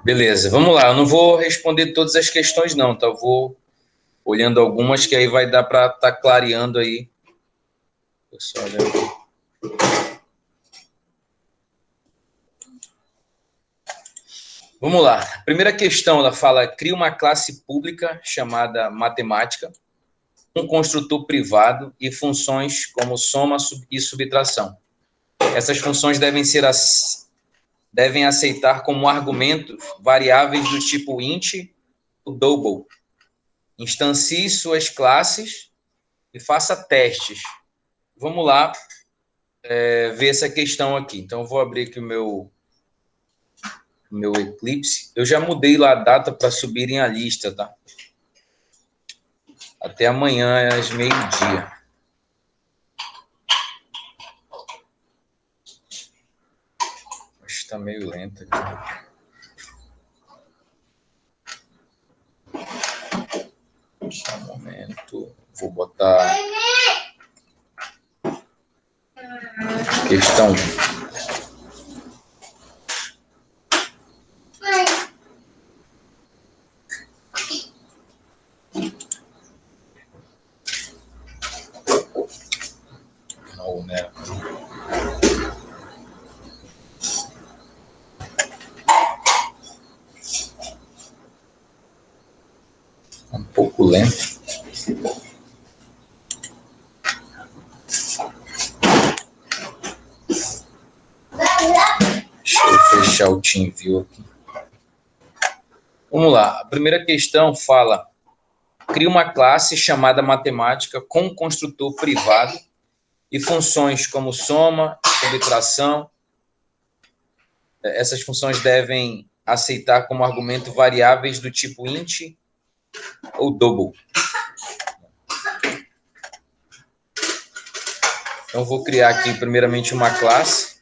Beleza, vamos lá. Eu não vou responder todas as questões, não, tá? Eu vou olhando algumas que aí vai dar para estar clareando aí. Pessoal, olha aqui. Vamos lá. A primeira questão, ela fala: cria uma classe pública chamada matemática, um construtor privado e funções como soma e subtração. Essas funções devem aceitar como argumentos variáveis do tipo int ou double. Instancie suas classes e faça testes. Vamos lá ver essa questão aqui. Então, eu vou abrir aqui o meu Eclipse. Eu já mudei lá a data para subirem a lista, tá? Até amanhã, às meio-dia. Acho que está meio lento aqui. Só um momento. Vou botar questão 1. Não, né? Um pouco lento. Deixa eu fechar o TeamViewer aqui. Vamos lá. A primeira questão fala: cria uma classe chamada matemática com um construtor privado e funções como soma, subtração. Essas funções devem aceitar como argumento variáveis do tipo int ou double. Então, vou criar aqui, primeiramente, uma classe.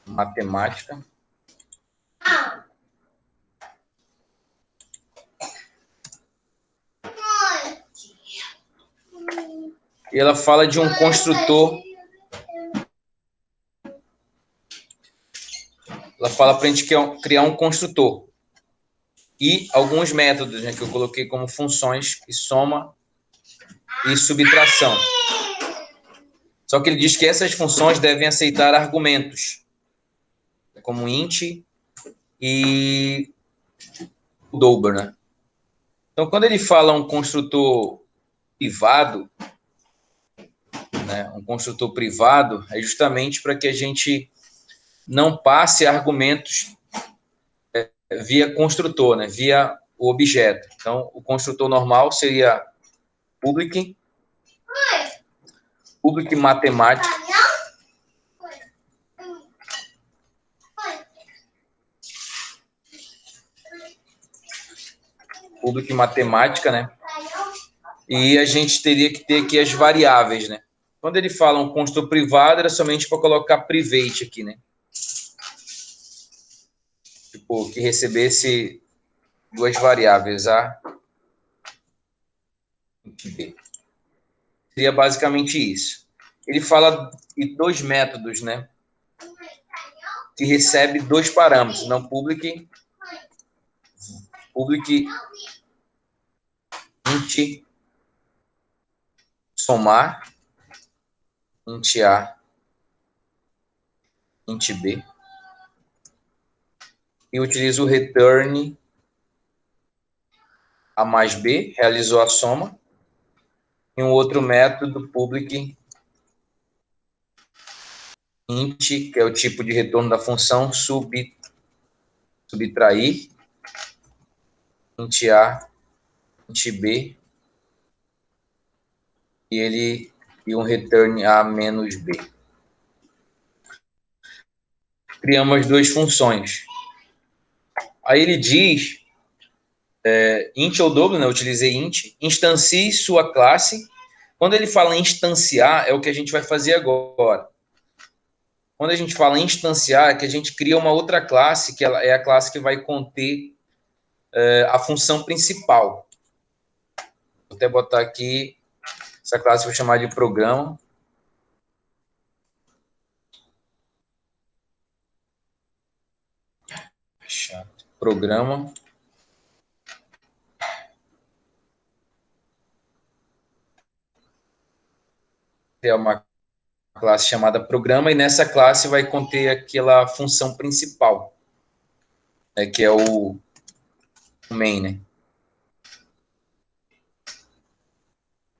Matemática. E ela fala de um construtor. Ela fala para a gente criar um construtor. E alguns métodos, né, que eu coloquei como funções, e soma e subtração. Só que ele diz que essas funções devem aceitar argumentos, como int e double, né? Então, quando ele fala um construtor privado, né, um construtor privado, é justamente para que a gente não passe argumentos via construtor, né, via o objeto. Então, o construtor normal seria public matemática, public matemática, né? E a gente teria que ter aqui as variáveis, né? Quando ele fala um construtor privado, era somente para colocar private aqui, né? Tipo, que recebesse duas variáveis, A e B. Seria basicamente isso. Ele fala de dois métodos, né? Que recebe dois parâmetros, não public int somar, int A, int B. E utiliza o return A mais B, realizou a soma. E um outro método, public int, que é o tipo de retorno da função, subtrair, int A, int B, e um return A menos B. Criamos as duas funções. Aí ele diz, int ou double, né? Eu utilizei int, instancie sua classe. Quando ele fala instanciar, é o que a gente vai fazer agora. Quando a gente fala instanciar, é que a gente cria uma outra classe, que ela é a classe que vai conter a função principal. Vou até botar aqui Essa classe eu vou chamar de programa. Chato. Programa. É uma classe chamada programa, e nessa classe vai conter aquela função principal, né, que é o main, né?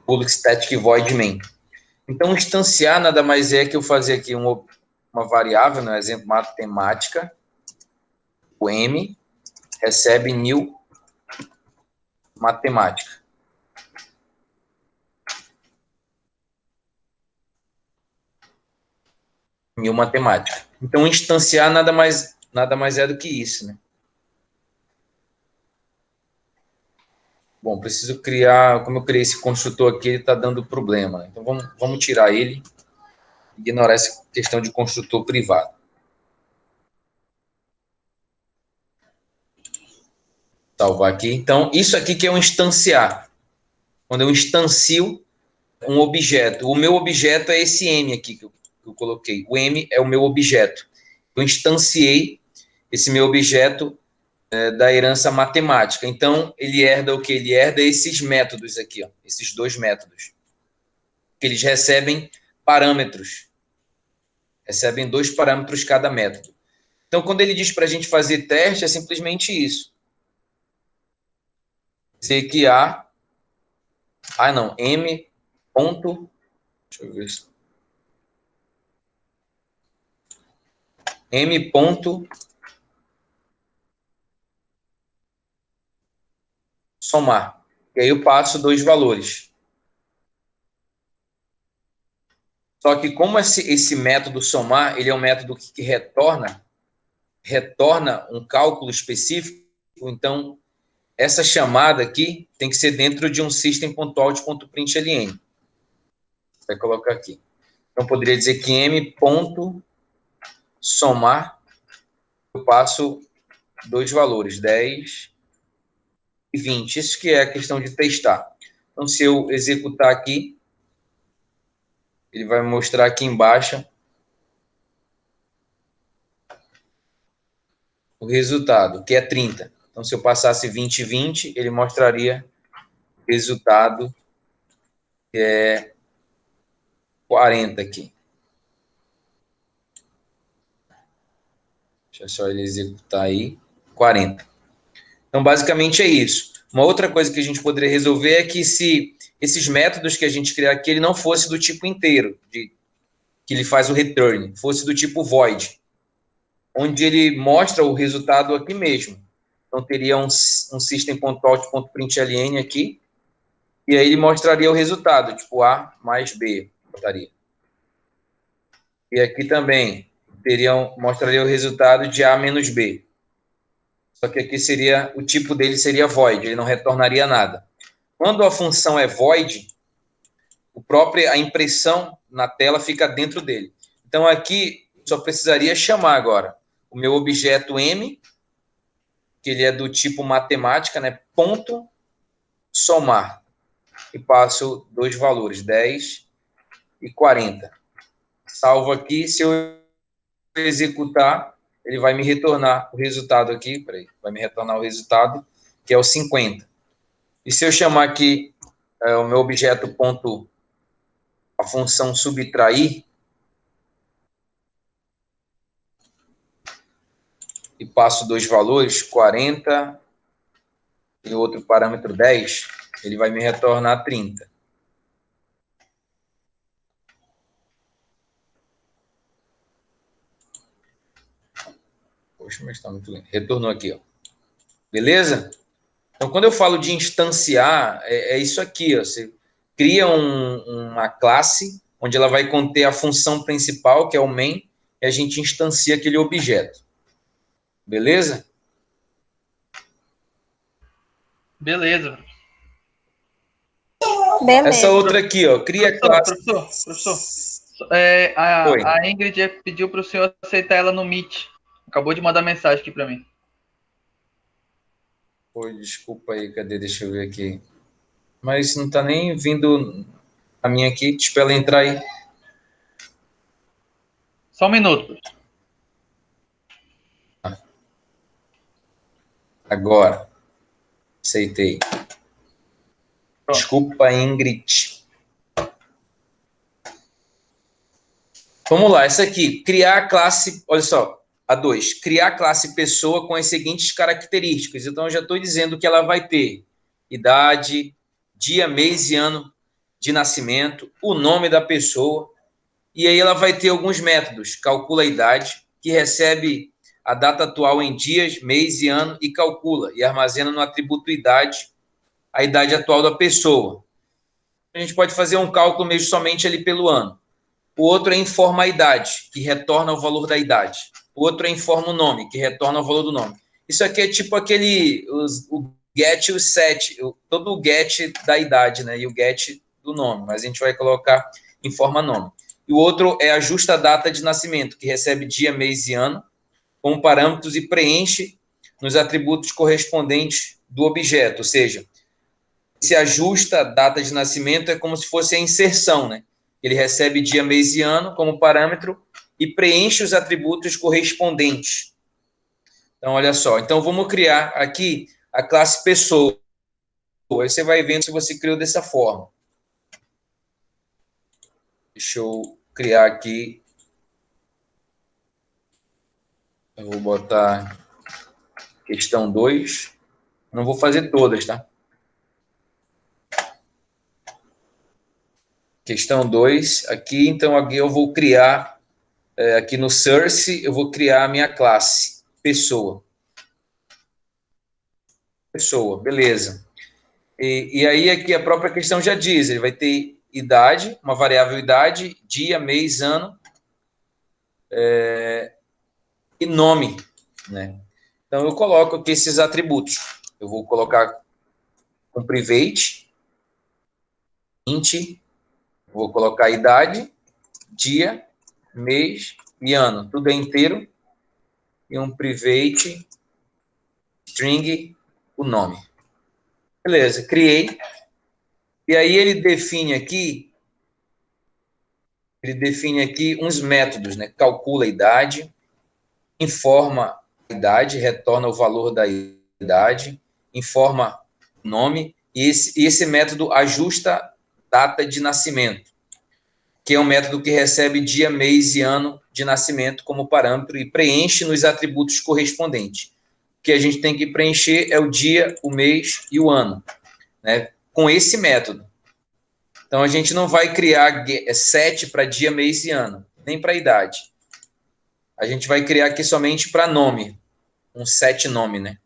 Public Static Void Main. Então, instanciar nada mais é que eu fazer aqui uma variável, no exemplo matemática, o M recebe new matemática. New matemática. Então, instanciar nada mais é do que isso, né? Bom, preciso criar, como eu criei esse construtor aqui, ele está dando problema, né? Então, vamos tirar ele, ignorar essa questão de construtor privado. Salvar aqui. Então, isso aqui que é um instanciar. Quando eu instancio um objeto. O meu objeto é esse M aqui que eu coloquei. O M é o meu objeto. Eu instanciei esse meu objeto da herança matemática. Então, ele herda o que? Ele herda esses métodos aqui, ó, esses dois métodos. Que eles recebem parâmetros. Recebem 2 parâmetros cada método. Então, quando ele diz para a gente fazer teste, é simplesmente isso. Dizer que M ponto, deixa eu ver isso. M ponto somar. E aí eu passo 2 valores. Só que como esse método somar, ele é um método que retorna um cálculo específico, então essa chamada aqui tem que ser dentro de um system.out.println. Vai colocar aqui. Então, poderia dizer que m ponto somar, eu passo 2 valores, 10 e 20. Isso que é a questão de testar. Então, se eu executar aqui, ele vai mostrar aqui embaixo o resultado, que é 30. Então, se eu passasse 20 e 20, ele mostraria o resultado, que é 40 aqui. Deixa só ele executar aí, 40. Então, basicamente é isso. Uma outra coisa que a gente poderia resolver é que se esses métodos que a gente criar aqui, ele não fosse do tipo inteiro, que ele faz o return, fosse do tipo void, onde ele mostra o resultado aqui mesmo. Então, teria um system.out.println aqui, e aí ele mostraria o resultado, tipo A mais B, botaria. E aqui também mostraria o resultado de A menos B. Só que aqui o tipo dele seria void, ele não retornaria nada. Quando a função é void, a impressão na tela fica dentro dele. Então aqui só precisaria chamar agora o meu objeto M, que ele é do tipo matemática, né? Ponto somar. E passo 2 valores, 10 e 40. Salvo aqui, se eu executar, ele vai me retornar o resultado aqui, vai me retornar o resultado, que é o 50. E se eu chamar aqui o meu objeto ponto, a função subtrair, e passo 2 valores, 40 e outro parâmetro 10, ele vai me retornar 30. Poxa, mas está muito lento. Retornou aqui, ó. Beleza? Então, quando eu falo de instanciar, é isso aqui, ó. Você cria uma classe onde ela vai conter a função principal, que é o main, e a gente instancia aquele objeto. Beleza? Beleza. Essa outra aqui, ó, cria classe. Professor, a Ingrid pediu para o senhor aceitar ela no Meet. Acabou de mandar mensagem aqui para mim. Pô, desculpa aí, cadê? Deixa eu ver aqui. Mas não está nem vindo a minha aqui, espera ela entrar aí. Só um minuto. Agora. Aceitei. Desculpa, Ingrid. Vamos lá, essa aqui. Criar a classe, olha só, a 2. Criar a classe pessoa com as seguintes características. Então, eu já estou dizendo que ela vai ter idade, dia, mês e ano de nascimento, o nome da pessoa, e aí ela vai ter alguns métodos. Calcula a idade, que recebe a data atual em dias, mês e ano, e calcula, e armazena no atributo idade, a idade atual da pessoa. A gente pode fazer um cálculo mesmo somente ali pelo ano. O outro é informa a idade, que retorna o valor da idade. O outro é informa o nome, que retorna o valor do nome. Isso aqui é tipo o get e o set, todo o get da idade, né? E o get do nome, mas a gente vai colocar informa nome. E o outro é ajusta a data de nascimento, que recebe dia, mês e ano, como parâmetros e preenche nos atributos correspondentes do objeto, ou seja, se ajusta a data de nascimento é como se fosse a inserção, né? Ele recebe dia, mês e ano como parâmetro e preenche os atributos correspondentes. Então, olha só. Então, vamos criar aqui a classe pessoa. Aí você vai vendo se você criou dessa forma. Deixa eu criar aqui. Eu vou botar questão 2. Não vou fazer todas, tá? Questão 2. Aqui, então, aqui eu vou criar, aqui no Source, eu vou criar a minha classe, pessoa. Pessoa, beleza. E aí aqui a própria questão já diz, ele vai ter idade, uma variável idade, dia, mês, ano e nome, né? Então eu coloco aqui esses atributos. Eu vou colocar um private, int, vou colocar idade, dia, mês e ano, tudo é inteiro, e um private string, o nome. Beleza, criei. E aí ele define aqui uns métodos, né? Calcula a idade, informa a idade, retorna o valor da idade, informa o nome, e esse método ajusta data de nascimento, que é um método que recebe dia, mês e ano de nascimento como parâmetro e preenche nos atributos correspondentes. O que a gente tem que preencher é o dia, o mês e o ano, né? Com esse método. Então, a gente não vai criar set para dia, mês e ano, nem para idade. A gente vai criar aqui somente para nome, um set nome, né?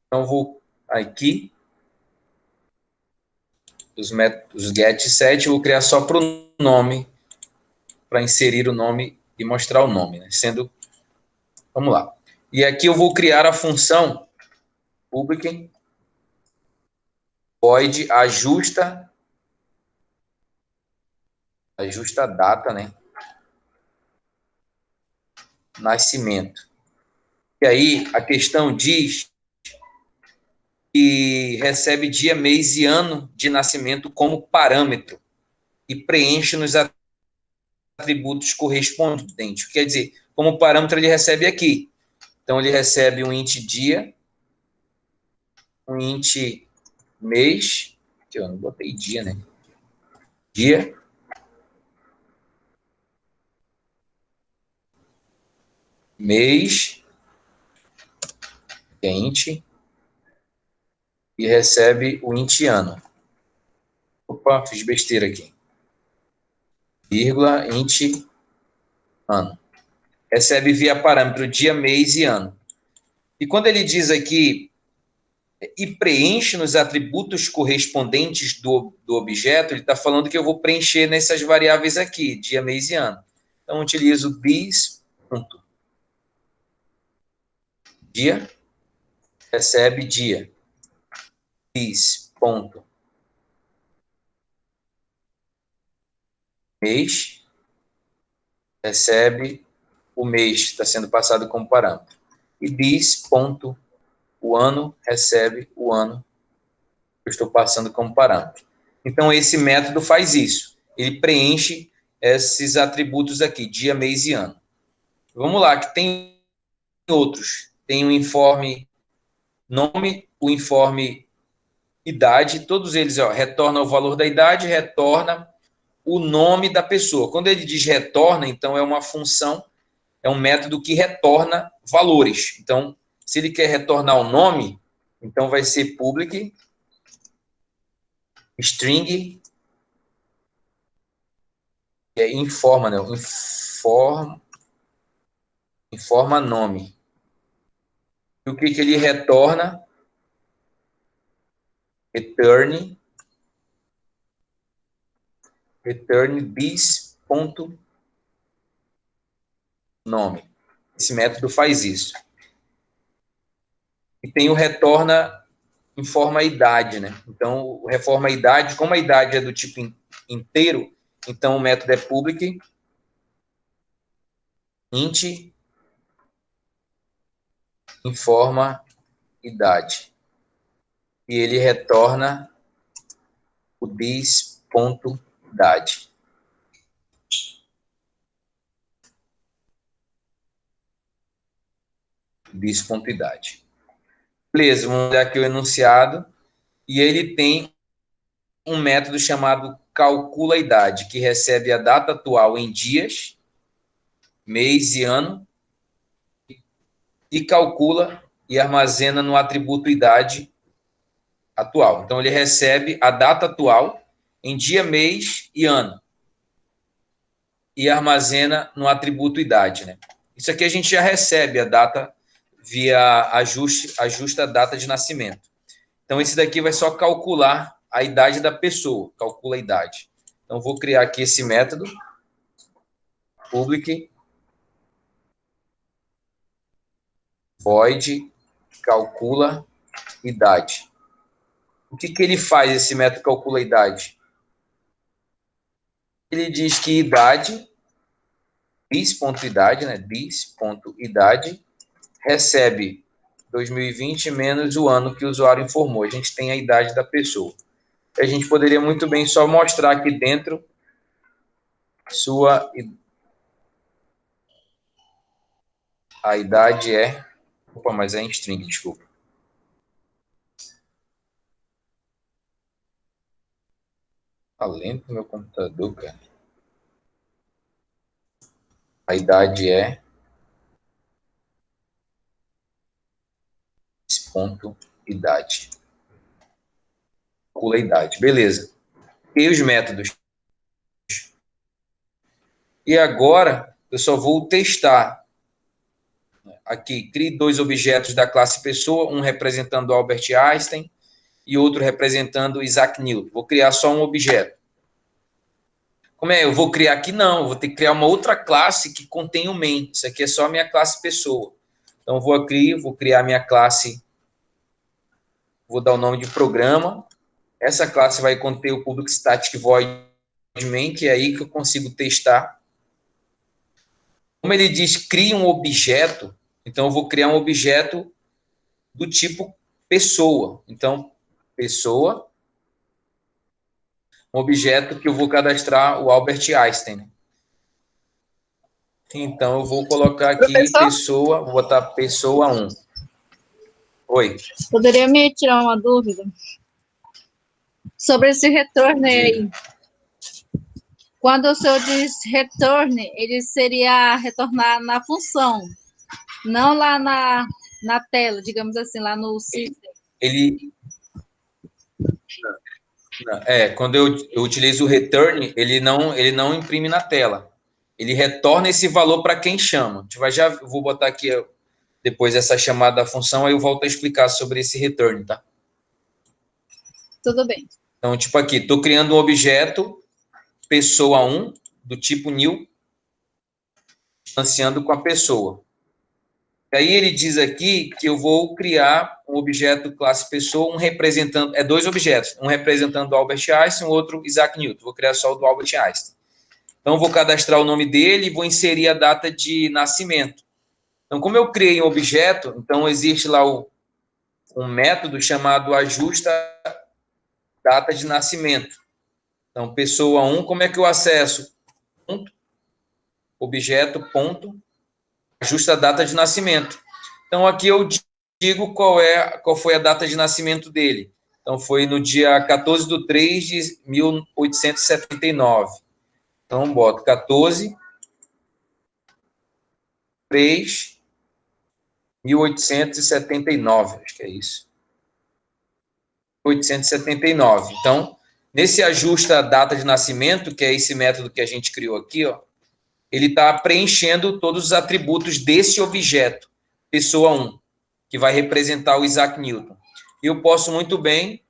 Então, vou aqui, os métodos get e set, eu vou criar só para o nome, para inserir o nome e mostrar o nome, né? Sendo, vamos lá. E aqui eu vou criar a função public void ajusta a data, né? Nascimento. E aí a questão diz que recebe dia, mês e ano de nascimento como parâmetro e preenche nos atributos correspondentes. Quer dizer, como parâmetro ele recebe aqui. Então, ele recebe um int dia, um int mês, que eu não botei dia, né? Dia, mês, que é int, e recebe o int ano. Opa, fiz besteira aqui. Vírgula, int ano. Recebe via parâmetro dia, mês e ano. E quando ele diz aqui e preenche nos atributos correspondentes do objeto, ele está falando que eu vou preencher nessas variáveis aqui, dia, mês e ano. Então, eu utilizo this, ponto. Dia, recebe dia. This, ponto. Mês, recebe o mês, está sendo passado como parâmetro. E this, ponto, o ano, recebe o ano que eu estou passando como parâmetro. Então, esse método faz isso. Ele preenche esses atributos aqui, dia, mês e ano. Vamos lá, que tem outros. Tem o informe nome, o informe idade, todos eles retornam o valor da idade, retorna o nome da pessoa. Quando ele diz retorna, então é uma função, é um método que retorna valores. Então, se ele quer retornar o nome, então vai ser public string informa, né? Informa nome. E o que ele retorna? Return this ponto nome. Esse método faz isso. E tem o retorna informa idade, né? Então, o reforma idade, como a idade é do tipo inteiro, então o método é public int informa idade. E ele retorna o this ponto idade. This ponto idade. Beleza, vamos olhar aqui o enunciado. E ele tem um método chamado calcula idade, que recebe a data atual em dias, mês e ano, e calcula e armazena no atributo idade atual. Então, ele recebe a data atual em dia, mês e ano. E armazena no atributo idade, né? Isso aqui a gente já recebe a data via ajusta a data de nascimento. Então, esse daqui vai só calcular a idade da pessoa, calcula a idade. Então, vou criar aqui esse método, public void calcula idade. O que ele faz, esse método calcula idade? Ele diz que idade, dis.idade, né? Dis.idade, recebe 2020 menos o ano que o usuário informou. A gente tem a idade da pessoa. A gente poderia muito bem só mostrar aqui dentro a idade é... Opa, mas é em string, desculpa. Tá lento meu computador, cara. A idade é... ponto idade. Calcula a idade. Beleza. E os métodos. E agora, eu só vou testar. Aqui, crie 2 objetos da classe pessoa, um representando Albert Einstein e outro representando Isaac Newton. Vou criar só um objeto. Como é? Eu vou criar aqui? Não, eu vou ter que criar uma outra classe que contém o main. Isso aqui é só a minha classe pessoa. Então, vou criar minha classe, vou dar o nome de programa. Essa classe vai conter o public static void main, que é aí que eu consigo testar. Como ele diz, cria um objeto, então eu vou criar um objeto do tipo pessoa. Então, pessoa, um objeto que eu vou cadastrar o Albert Einstein. Então, eu vou colocar aqui pessoa, vou botar pessoa 1. Oi. Poderia me tirar uma dúvida sobre esse return aí? Quando o senhor diz return, ele seria retornar na função, não lá na tela, digamos assim, lá no system. Quando eu utilizo o return, ele não imprime na tela. Ele retorna esse valor para quem chama. Vou botar aqui depois essa chamada da função, aí eu volto a explicar sobre esse return, tá? Tudo bem. Então, tipo aqui, estou criando um objeto pessoa 1, do tipo new, distanciando com a pessoa. E aí ele diz aqui que eu vou criar um objeto classe pessoa, um representando, 2 objetos, um representando o Albert Einstein, outro Isaac Newton. Vou criar só o do Albert Einstein. Então, vou cadastrar o nome dele e vou inserir a data de nascimento. Então, como eu criei um objeto, então existe lá um método chamado ajusta data de nascimento. Então, pessoa 1, como é que eu acesso? Ponto, objeto, ponto, ajusta a data de nascimento. Então, aqui eu digo qual foi a data de nascimento dele. Então, foi no dia 14/3/1879. Então, boto 14/3/1879. Acho que é isso. 1879. Então, nesse ajusta a data de nascimento, que é esse método que a gente criou aqui, ó, ele está preenchendo todos os atributos desse objeto, pessoa 1, que vai representar o Isaac Newton. E eu posso muito bem,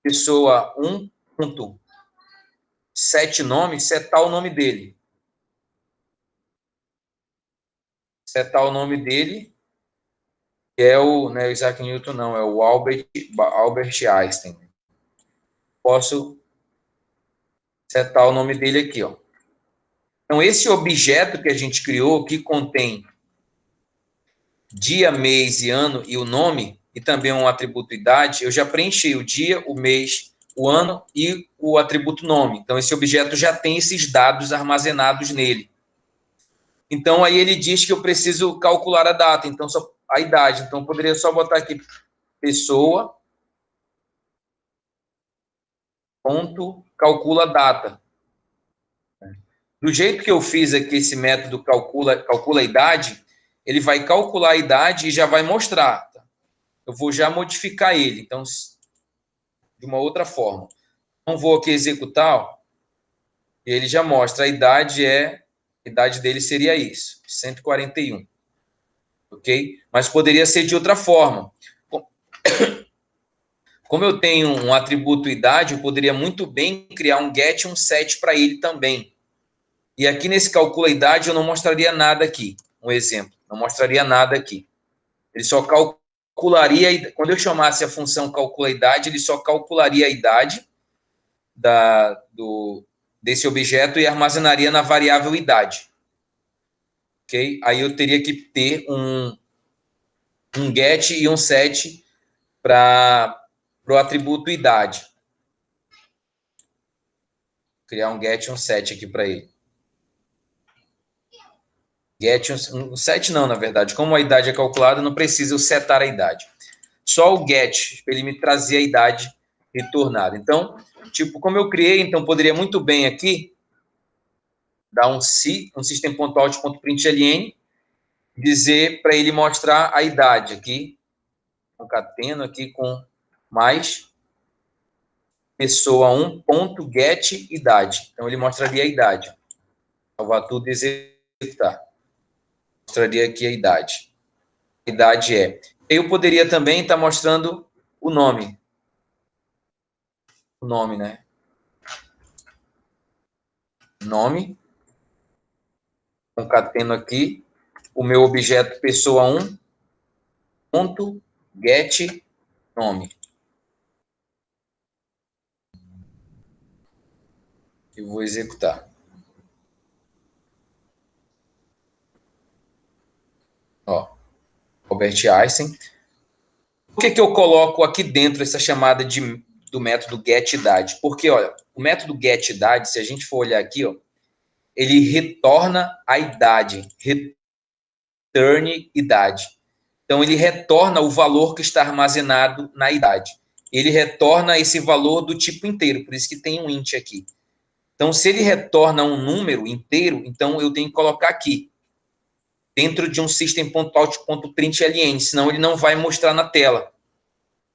pessoa 1.set nome, setar o nome dele. Setar o nome dele, que é o Isaac Newton, não, é o Albert Einstein. Posso setar o nome dele aqui, ó. Então, esse objeto que a gente criou, que contém dia, mês e ano e o nome, e também um atributo idade, eu já preenchi o dia, o mês, o ano e o atributo nome. Então, esse objeto já tem esses dados armazenados nele. Então, aí ele diz que eu preciso calcular a data, então só a idade. Então, eu poderia só botar aqui pessoa, ponto, calcula a data. Do jeito que eu fiz aqui, esse método calcula a idade, ele vai calcular a idade e já vai mostrar. Eu vou já modificar ele, então, de uma outra forma. Então, vou aqui executar, ó, e ele já mostra a idade dele seria isso, 141. Ok? Mas poderia ser de outra forma. Como eu tenho um atributo idade, eu poderia muito bem criar um get e um set para ele também. E aqui nesse calcula idade eu não mostraria nada aqui. Um exemplo, não mostraria nada aqui. Ele só calcularia, quando eu chamasse a função calcula idade, ele só calcularia a idade desse objeto e armazenaria na variável idade. Ok? Aí eu teria que ter um get e um set para o atributo idade. Criar um get e um set aqui para ele. Get um set não, na verdade. Como a idade é calculada, não precisa eu setar a idade. Só o get, para ele me trazer a idade retornada. Então, tipo, como eu criei, então poderia muito bem aqui dar um system.out.println, dizer para ele mostrar a idade aqui, concateno aqui com mais pessoa 1.get idade. Então, ele mostraria a idade. Salvar tudo e executar. Mostraria aqui a idade. A idade é. Eu poderia também estar mostrando o nome. O nome, né? Nome. Concateno aqui o meu objeto pessoa 1 ponto get nome. Eu vou executar. Ó, Albert Einstein. Por que eu coloco aqui dentro essa chamada do método getIdade? Porque, olha, o método getIdade, se a gente for olhar aqui, ó, ele retorna a idade. Return idade. Então, ele retorna o valor que está armazenado na idade. Ele retorna esse valor do tipo inteiro, por isso que tem um int aqui. Então, se ele retorna um número inteiro, então eu tenho que colocar aqui, dentro de um system.out.println, senão ele não vai mostrar na tela.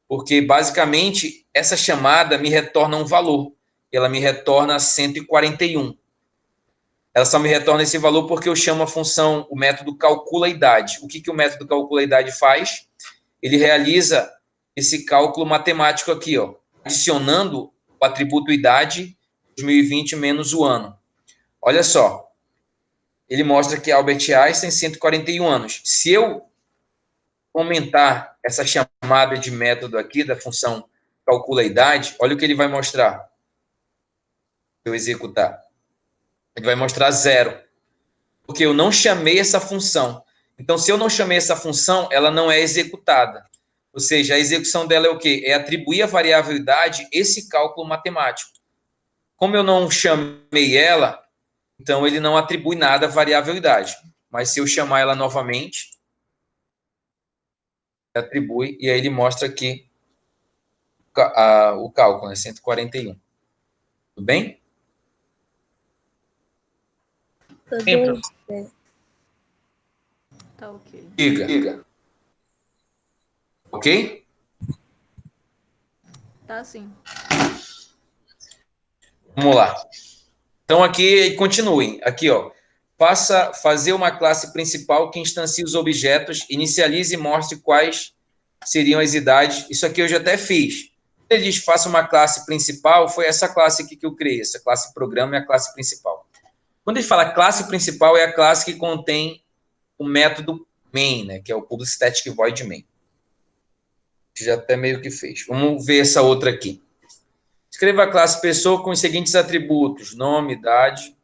Porque, basicamente, essa chamada me retorna um valor. Ela me retorna 141. Ela só me retorna esse valor porque eu chamo a função, o método calcula idade. O que o método calcula idade faz? Ele realiza esse cálculo matemático aqui, ó, adicionando o atributo idade 2020 menos o ano. Olha só. Ele mostra que Albert Einstein tem 141 anos. Se eu aumentar essa chamada de método aqui, da função calcula idade, olha o que ele vai mostrar. Se eu executar. Ele vai mostrar 0. Porque eu não chamei essa função. Então, se eu não chamei essa função, ela não é executada. Ou seja, a execução dela é o quê? É atribuir à variável idade esse cálculo matemático. Como eu não chamei ela, então ele não atribui nada à variável idade. Mas se eu chamar ela novamente, atribui, e aí ele mostra aqui o cálculo, né? 141. Tudo bem? Sim, Tá ok. Diga. Ok? Tá sim. Vamos lá. Então, aqui, continuem. Aqui, ó. Fazer uma classe principal que instancie os objetos, inicialize e mostre quais seriam as idades. Isso aqui eu já até fiz. Ele diz, faça uma classe principal, foi essa classe aqui que eu criei. Essa classe programa é a classe principal. Quando ele fala classe principal, é a classe que contém o método main, né? Que é o public static void main. Já até meio que fez. Vamos ver essa outra aqui. Escreva a classe pessoa com os seguintes atributos: nome, idade,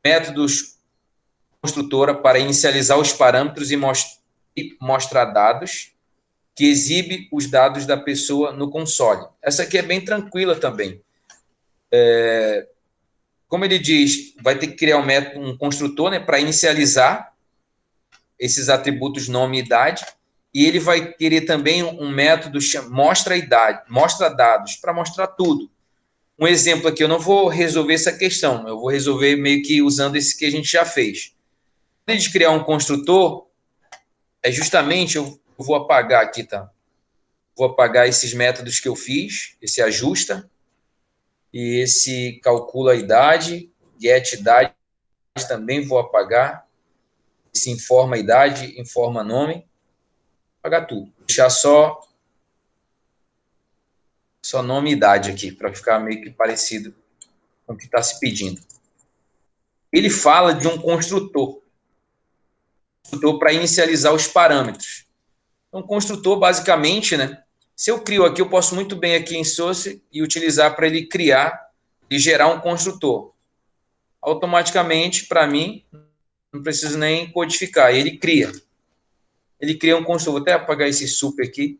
métodos construtora para inicializar os parâmetros e mostrar dados, que exibe os dados da pessoa no console. Essa aqui é bem tranquila também. Como ele diz, vai ter que criar um construtor, né, para inicializar esses atributos nome e idade, e ele vai querer também um método mostra idade, mostra dados, para mostrar tudo. Um exemplo aqui, eu não vou resolver essa questão, eu vou resolver meio que usando esse que a gente já fez. Antes de criar um construtor, justamente, eu vou apagar aqui, tá? Vou apagar esses métodos que eu fiz, esse ajusta, e esse calcula a idade, get idade também vou apagar, esse informa a idade, informa nome, apagar tudo. Deixar só nome e idade aqui, para ficar meio que parecido com o que está se pedindo. Ele fala de um construtor para inicializar os parâmetros. Então, construtor, basicamente, né? Se eu crio aqui, eu posso muito bem aqui em Source e utilizar para ele criar e gerar um construtor. Automaticamente, para mim, não preciso nem codificar, ele cria. Ele cria um construtor. Vou até apagar esse super aqui.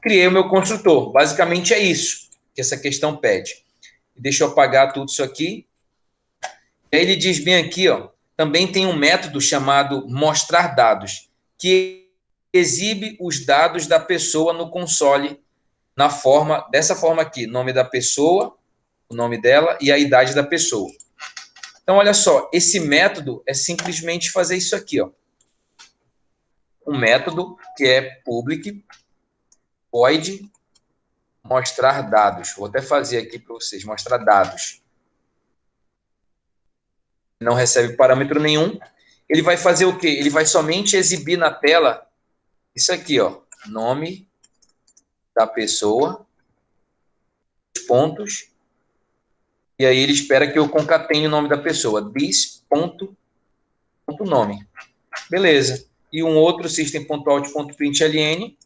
Criei o meu construtor. Basicamente é isso que essa questão pede. Deixa eu apagar tudo isso aqui. E aí ele diz bem aqui, ó, também tem um método chamado mostrar dados, que exibe os dados da pessoa no console dessa forma aqui, nome da pessoa, o nome dela e a idade da pessoa. Então, olha só, esse método é simplesmente fazer isso aqui, ó. Um método que é public void mostrar dados. Vou até fazer aqui para vocês, mostrar dados. Não recebe parâmetro nenhum. Ele vai fazer o quê? Ele vai somente exibir na tela isso aqui, ó, nome da pessoa, pontos, e aí ele espera que eu concatene o nome da pessoa, this.nome. Beleza. E um outro system.out.println,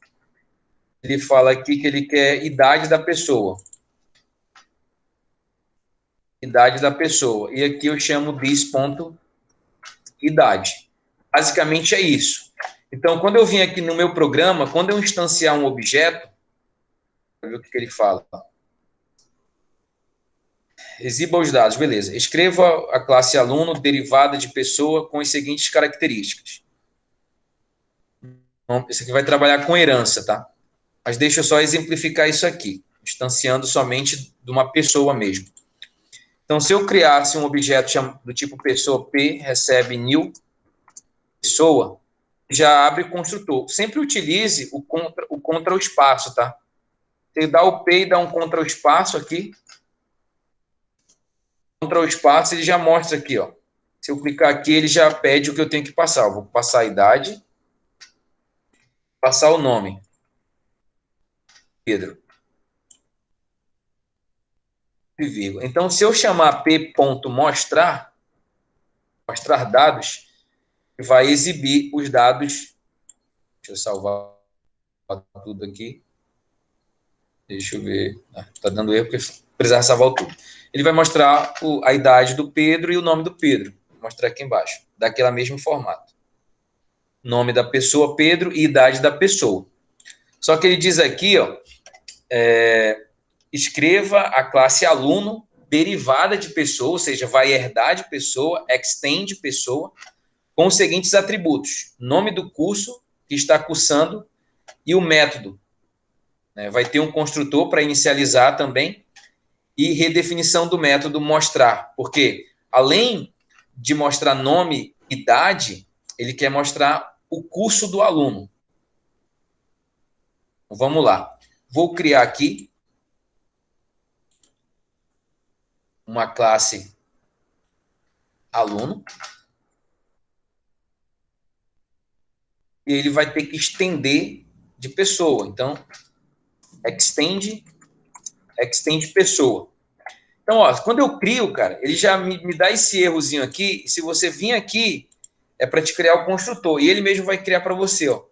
ele fala aqui que ele quer idade da pessoa. Idade da pessoa. E aqui eu chamo this.idade. Basicamente é isso. Então, quando eu vim aqui no meu programa, quando eu instanciar um objeto, ver o que ele fala. Exiba os dados, beleza. Escreva a classe aluno derivada de pessoa com as seguintes características. Então, esse aqui vai trabalhar com herança, tá? Mas deixa eu só exemplificar isso aqui, instanciando somente de uma pessoa mesmo. Então, se eu criasse um objeto do tipo pessoa P, recebe new pessoa, já abre o construtor. Sempre utilize o contra o espaço, tá? Você dá o P e dá um contra o espaço aqui. Contra o espaço, ele já mostra aqui, ó. Se eu clicar aqui, ele já pede o que eu tenho que passar. Eu vou passar a idade, passar o nome. Pedro. Então, se eu chamar p.mostrar, mostrar dados, vai exibir os dados. Deixa eu salvar tudo aqui. Deixa eu ver. Tá dando erro porque precisava salvar tudo. Ele vai mostrar a idade do Pedro e o nome do Pedro. Vou mostrar aqui embaixo, daquele mesmo formato. Nome da pessoa, Pedro, e idade da pessoa. Só que ele diz aqui, ó, escreva a classe aluno derivada de pessoa, ou seja, vai herdar de pessoa, extend pessoa, com os seguintes atributos: nome do curso que está cursando e o método. Vai ter um construtor para inicializar também e redefinição do método mostrar, porque além de mostrar nome, idade, ele quer mostrar o curso do aluno. Vamos lá. Vou criar aqui uma classe aluno. E ele vai ter que estender de pessoa. Então, extend pessoa. Então, ó, quando eu crio, cara, ele já me dá esse errozinho aqui. E se você vir aqui, é para te criar o construtor. E ele mesmo vai criar para você, ó.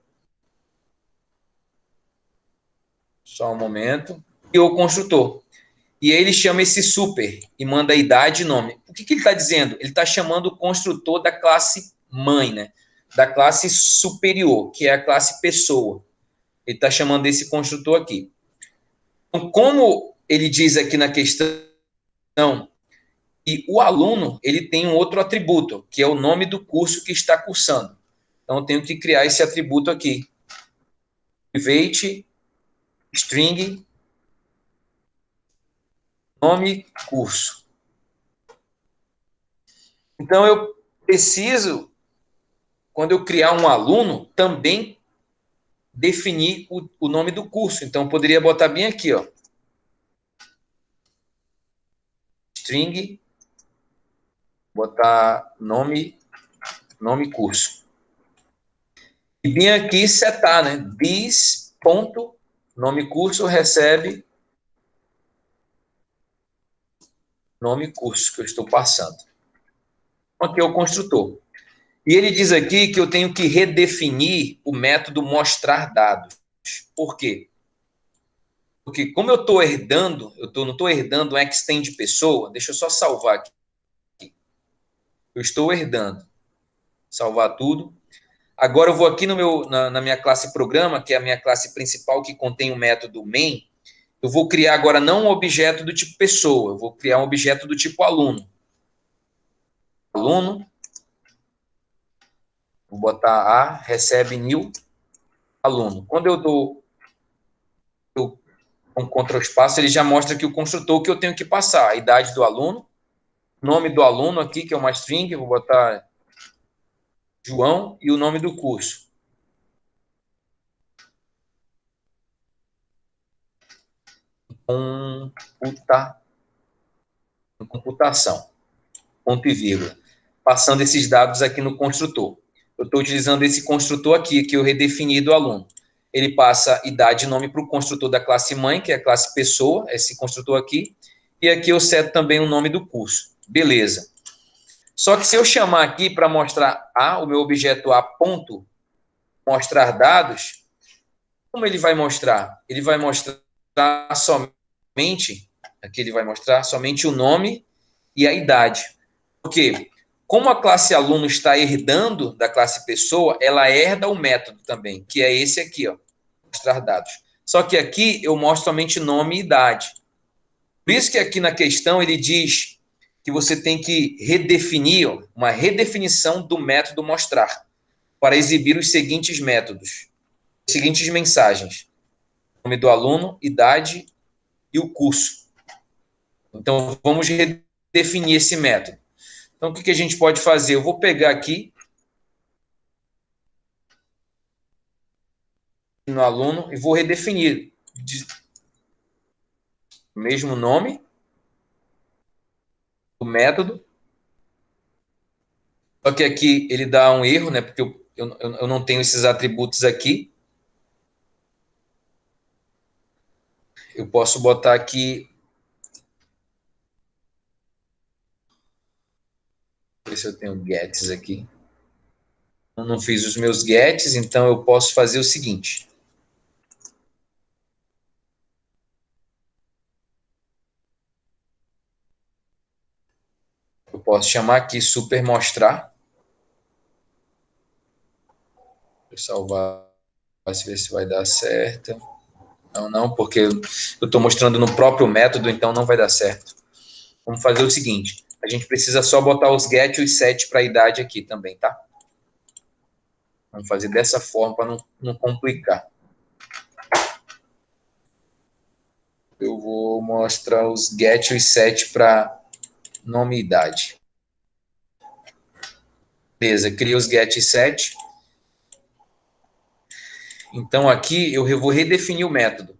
Só um momento. E o construtor. E aí ele chama esse super e manda a idade e nome. O que ele está dizendo? Ele está chamando o construtor da classe mãe, né? Da classe superior, que é a classe pessoa. Ele está chamando esse construtor aqui. Então, como ele diz aqui na questão, e o aluno ele tem um outro atributo, que é o nome do curso que está cursando. Então, eu tenho que criar esse atributo aqui. Private string nome curso. Então, eu preciso, quando eu criar um aluno, também definir o nome do curso. Então, eu poderia botar bem aqui, ó. String, botar nome curso. E bem aqui setar, né? This ponto nome curso recebe nome curso que eu estou passando. Aqui é o construtor. E ele diz aqui que eu tenho que redefinir o método mostrar dados. Por quê? Porque como eu estou herdando, não estou herdando um extend pessoa, deixa eu só salvar aqui. Eu estou herdando. Salvar tudo. Agora eu vou aqui na minha classe programa, que é a minha classe principal, que contém o método main. Eu vou criar agora não um objeto do tipo pessoa, eu vou criar um objeto do tipo aluno. Aluno, vou botar A, recebe new, aluno. Quando eu dou um Ctrl espaço, ele já mostra aqui o construtor que eu tenho que passar. A idade do aluno, nome do aluno aqui, que é uma string, vou botar João, e o nome do curso. Computação. Ponto e vírgula. Passando esses dados aqui no construtor. Eu estou utilizando esse construtor aqui, que eu redefini do aluno. Ele passa idade e nome para o construtor da classe mãe, que é a classe pessoa, esse construtor aqui. E aqui eu seto também o nome do curso. Beleza. Só que se eu chamar aqui para mostrar o meu objeto A, ponto, mostrar dados, como ele vai mostrar? Ele vai mostrar somente, aqui ele vai mostrar somente o nome e a idade. Por quê? Como a classe aluno está herdando da classe pessoa, ela herda o método também, que é esse aqui, ó, mostrar dados. Só que aqui eu mostro somente nome e idade. Por isso que aqui na questão ele diz que você tem que redefinir, ó, uma redefinição do método mostrar, para exibir os seguintes métodos, as seguintes mensagens: nome do aluno, idade e o curso. Então, vamos redefinir esse método. Então, o que a gente pode fazer? Eu vou pegar aqui no aluno e vou redefinir o mesmo nome, o método. Só que aqui ele dá um erro, né? Porque eu não tenho esses atributos aqui. Eu posso botar aqui. Ver se eu tenho gets aqui. Eu não fiz os meus gets, então eu posso fazer o seguinte. Eu posso chamar aqui super mostrar. Vou salvar, ver se vai dar certo. Não, porque eu estou mostrando no próprio método, então não vai dar certo. Vamos fazer o seguinte, a gente precisa só botar os get e os set para a idade aqui também, tá? Vamos fazer dessa forma para não complicar. Eu vou mostrar os get e os set para nome e idade. Beleza, cria os get e set. Então, aqui eu vou redefinir o método.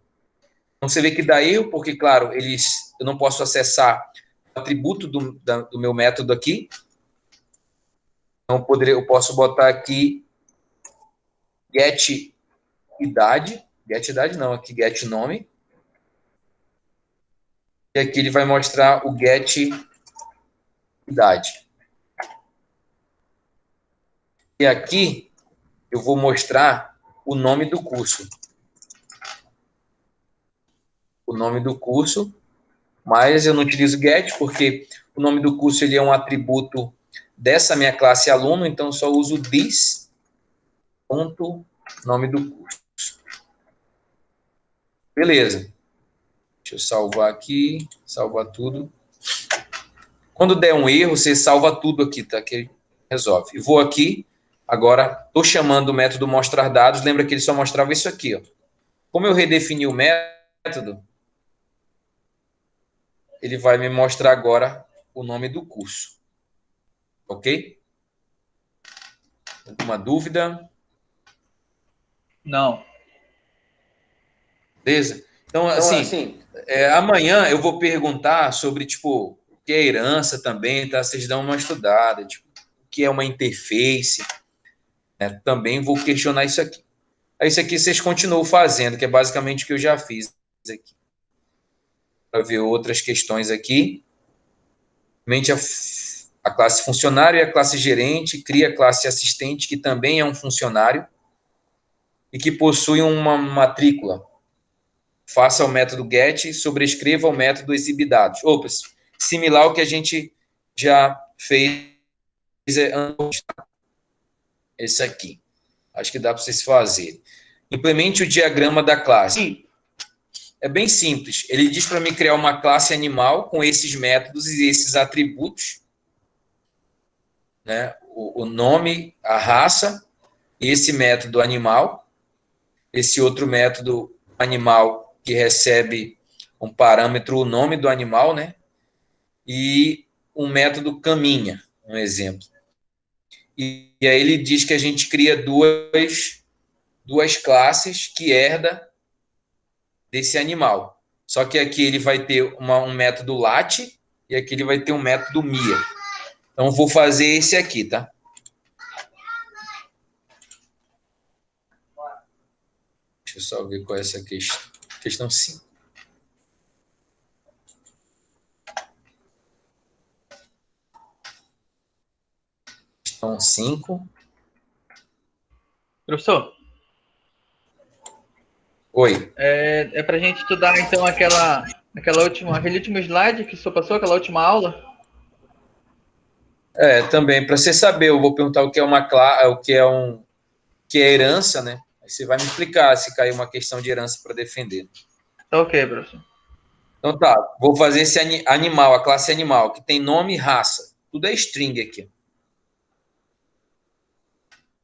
Então, você vê que dá erro, porque, claro, eu não posso acessar o atributo do meu método aqui. Então, eu posso botar aqui get idade. Get idade não, aqui get nome. E aqui ele vai mostrar o get idade. E aqui eu vou mostrar o nome do curso. O nome do curso, mas eu não utilizo get porque o nome do curso ele é um atributo dessa minha classe aluno, então eu só uso this ponto nome do curso. Beleza. Deixa eu salvar aqui, salvar tudo. Quando der um erro, você salva tudo aqui, tá? Que resolve. Eu vou aqui, agora estou chamando o método mostrar dados, lembra que ele só mostrava isso aqui, ó. Como eu redefini o método, ele vai me mostrar agora o nome do curso. Ok? Alguma dúvida? Não. Beleza? Então, assim, amanhã eu vou perguntar sobre, tipo, o que é herança também, tá? Vocês dão uma estudada, tipo, o que é uma interface, né? Também vou questionar isso aqui. Aí isso aqui vocês continuam fazendo, que é basicamente o que eu já fiz aqui. Para ver outras questões aqui. Mente a classe funcionário e a classe gerente, cria a classe assistente, que também é um funcionário, e que possui uma matrícula. Faça o método get e sobrescreva o método exibidades. Opas, similar ao que a gente já fez antes. Esse aqui. Acho que dá para vocês fazerem. Implemente o diagrama da classe. É bem simples. Ele diz para mim criar uma classe animal com esses métodos e esses atributos, né? O nome, a raça, e esse método animal, esse outro método animal que recebe um parâmetro, o nome do animal, né? E um método caminha, um exemplo. E aí ele diz que a gente cria duas classes que herda desse animal. Só que aqui ele vai ter um método lat e aqui ele vai ter um método mia. Então, vou fazer esse aqui, tá? Deixa eu só ver qual é essa questão. Questão 5. Questão 5. Professor? Oi. É para a gente estudar, então, aquele último slide que o senhor passou, aquela última aula? Também, para você saber, eu vou perguntar o que é que é herança, né? Aí você vai me explicar se caiu uma questão de herança para defender. Tá ok, professor. Então tá, vou fazer esse animal, a classe animal, que tem nome e raça. Tudo é string aqui.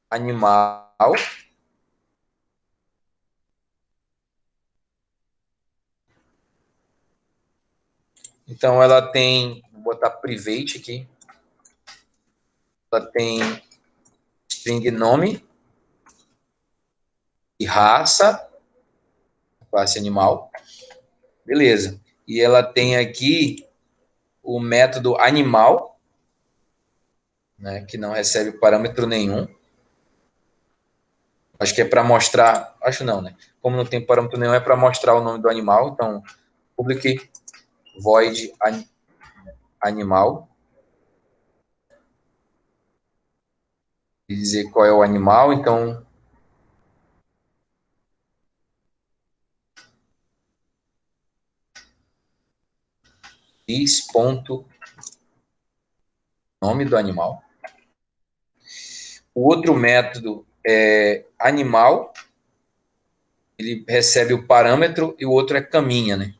Animal. Então ela tem, vou botar private aqui. Ela tem string nome e raça, classe animal. Beleza. E ela tem aqui o método animal, né, que não recebe parâmetro nenhum. Acho que é para mostrar, acho não, né? Como não tem parâmetro nenhum, é para mostrar o nome do animal. Então, public void animal. E dizer qual é o animal, então ponto nome do animal. O outro método é animal, ele recebe o parâmetro e o outro é caminha, né?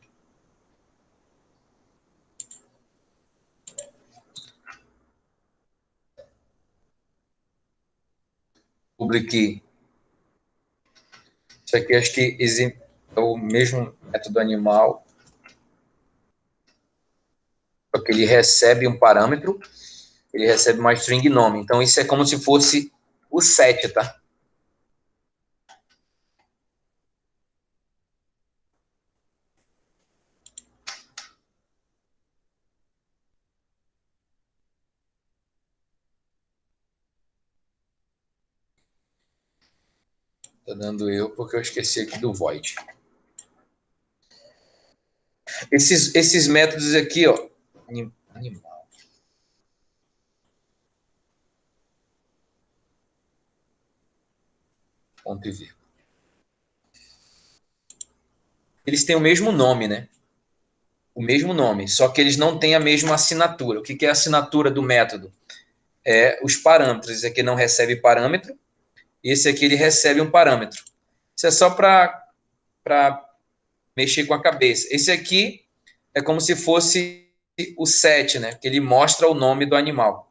Public. Isso aqui acho que é o mesmo método animal, só que ele recebe um parâmetro, ele recebe uma string nome. Então, isso é como se fosse o set, tá? Tá dando eu porque eu esqueci aqui do void. Esses métodos aqui, ó. Animal. Ponto e vírgula. Eles têm o mesmo nome, né? O mesmo nome, só que eles não têm a mesma assinatura. O que é a assinatura do método? É os parâmetros. Esse aqui não recebe parâmetro, esse aqui ele recebe um parâmetro. Isso é só para mexer com a cabeça. Esse aqui é como se fosse o set, né? Que ele mostra o nome do animal.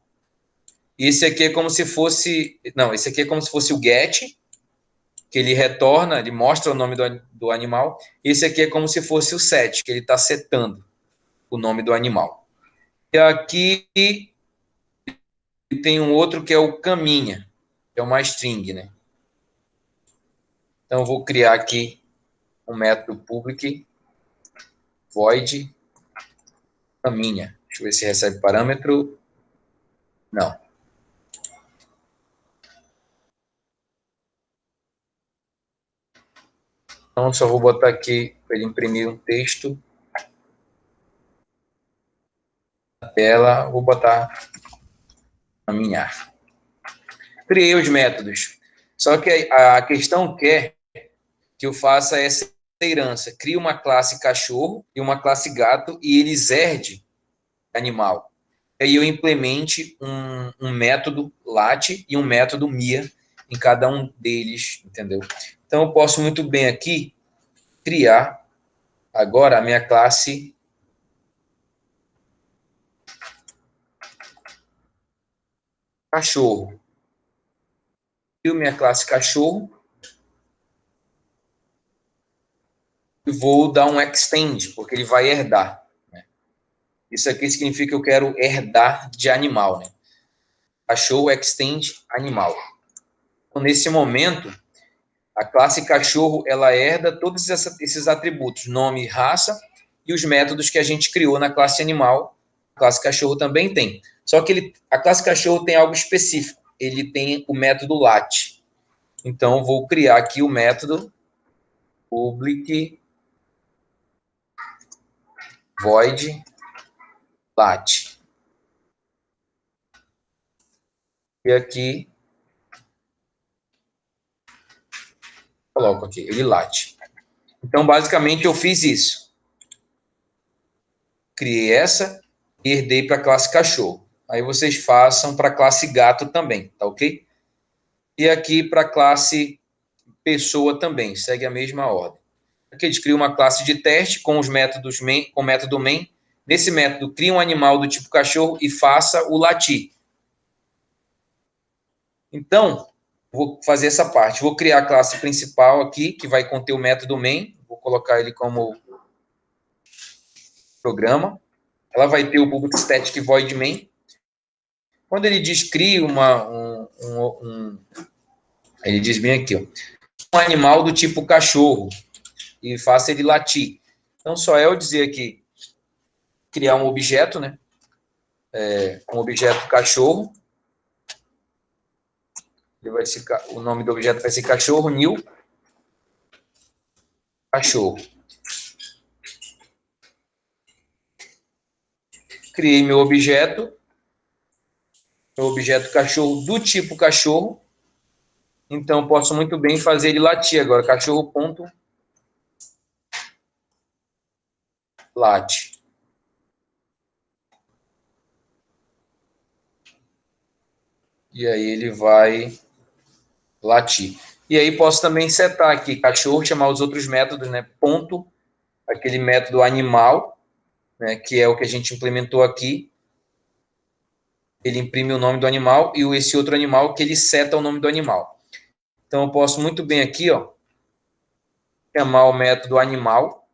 E esse aqui é como se fosse... Não, esse aqui é como se fosse o get, que ele retorna, ele mostra o nome do animal. Esse aqui é como se fosse o set, que ele está setando o nome do animal. E aqui tem um outro que é o caminha, que é uma string, né? Então, eu vou criar aqui um método public void caminha. Deixa eu ver se recebe parâmetro. Não. Então, só vou botar aqui para ele imprimir um texto. Na tela, vou botar caminhar. Criei os métodos. Só que a questão quer que eu faça essa herança. Crie uma classe cachorro e uma classe gato e eles herdem animal. Aí eu implemente um método lat e um método mia em cada um deles, entendeu? Então, eu posso muito bem aqui criar agora a minha classe cachorro. Crio minha classe cachorro e vou dar um extend, porque ele vai herdar. Né? Isso aqui significa que eu quero herdar de animal. Né? Cachorro extend animal. Então, nesse momento, a classe cachorro, ela herda todos esses atributos, nome, raça e os métodos que a gente criou na classe animal. A classe cachorro também tem. Só que a classe cachorro tem algo específico. Ele tem o método lat. Então, vou criar aqui o método public void lat. E aqui, coloco aqui, ele lat. Então, basicamente, eu fiz isso. Criei essa e herdei para a classe cachorro. Aí vocês façam para a classe gato também, tá ok? E aqui para a classe pessoa também, segue a mesma ordem. Aqui eles criam uma classe de teste com os métodos main, com o método main. Nesse método, cria um animal do tipo cachorro e faça o latir. Então, vou fazer essa parte. Vou criar a classe principal aqui, que vai conter o método main. Vou colocar ele como programa. Ela vai ter o public static void main. Quando ele diz crie ele diz bem aqui, ó, um animal do tipo cachorro e faça ele latir. Então, só é eu dizer aqui, criar um objeto, né? Um objeto cachorro. O nome do objeto vai ser cachorro, new, cachorro. Criei meu objeto cachorro do tipo cachorro. Então, posso muito bem fazer ele latir agora, cachorro.late. E aí ele vai latir. E aí posso também setar aqui cachorro, chamar os outros métodos, né? Ponto, aquele método animal, né? Que é o que a gente implementou aqui. Ele imprime o nome do animal e esse outro animal que ele seta o nome do animal. Então eu posso muito bem aqui, ó, chamar o método animal,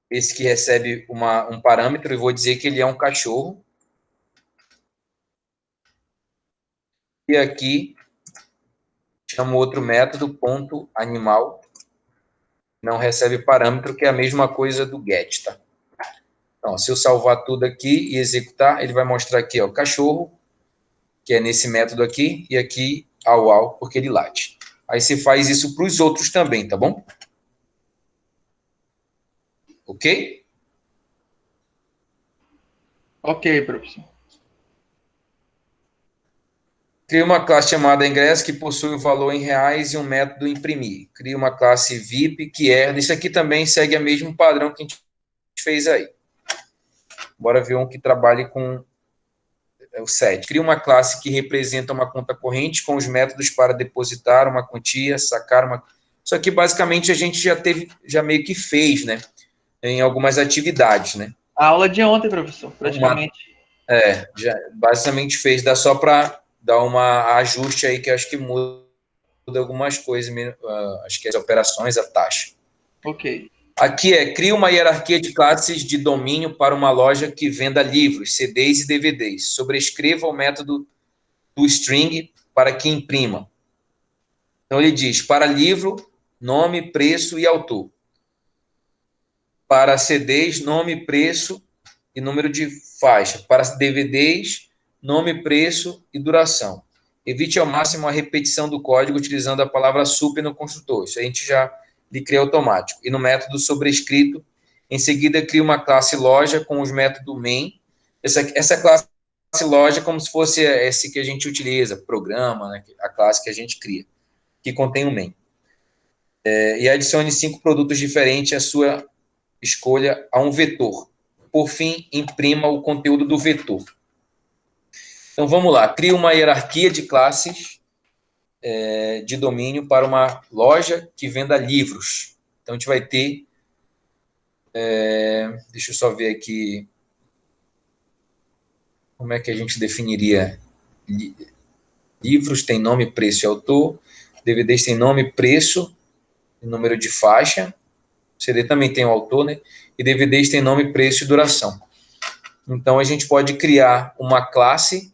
esse que recebe um parâmetro, e vou dizer que ele é um cachorro. E aqui chamo outro método, ponto animal, não recebe parâmetro, que é a mesma coisa do get, tá? Então, se eu salvar tudo aqui e executar, ele vai mostrar aqui, ó, cachorro, que é nesse método aqui, e aqui au, porque ele late. Aí você faz isso para os outros também, tá bom? Ok? Ok, professor. Cria uma classe chamada ingresso que possui um valor em reais e um método imprimir. Cria uma classe VIP que herda. Isso aqui também segue o mesmo padrão que a gente fez aí. Bora ver um que trabalhe com o 7. Cria uma classe que representa uma conta corrente com os métodos para depositar uma quantia, sacar uma... Isso aqui basicamente a gente já meio que fez, né? Em algumas atividades, né? A aula de ontem, professor, praticamente. Já basicamente fez. Dá só para dar uma ajuste aí que acho que muda algumas coisas, acho que as operações, a taxa. Ok. Aqui cria uma hierarquia de classes de domínio para uma loja que venda livros, CDs e DVDs. Sobrescreva o método do string para que imprima. Então ele diz, para livro, nome, preço e autor. Para CDs, nome, preço e número de faixa. Para DVDs, nome, preço e duração. Evite ao máximo a repetição do código utilizando a palavra super no construtor. Isso a gente já lhe cria automático. E no método sobrescrito, em seguida cria uma classe loja com os métodos main. Essa classe loja é como se fosse esse que a gente utiliza, programa, né? A classe que a gente cria, que contém o main. E adicione 5 produtos diferentes à sua escolha a um vetor. Por fim, imprima o conteúdo do vetor. Então, vamos lá. Cria uma hierarquia de classes de domínio para uma loja que venda livros. Então, a gente vai ter... deixa eu só ver aqui... Como é que a gente definiria? Livros tem nome, preço e autor. DVDs tem nome, preço e número de faixa. CD também tem o autor, né? E DVDs tem nome, preço e duração. Então, a gente pode criar uma classe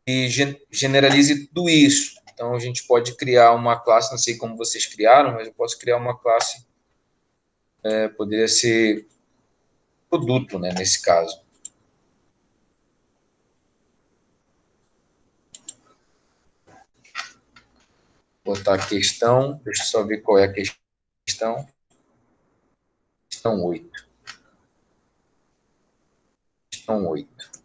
e generalize tudo isso. Então, a gente pode criar uma classe, não sei como vocês criaram, mas eu posso criar uma classe, poderia ser produto, né, nesse caso. Botar a questão, deixa eu só ver qual é a questão. Questão 8. Questão 8.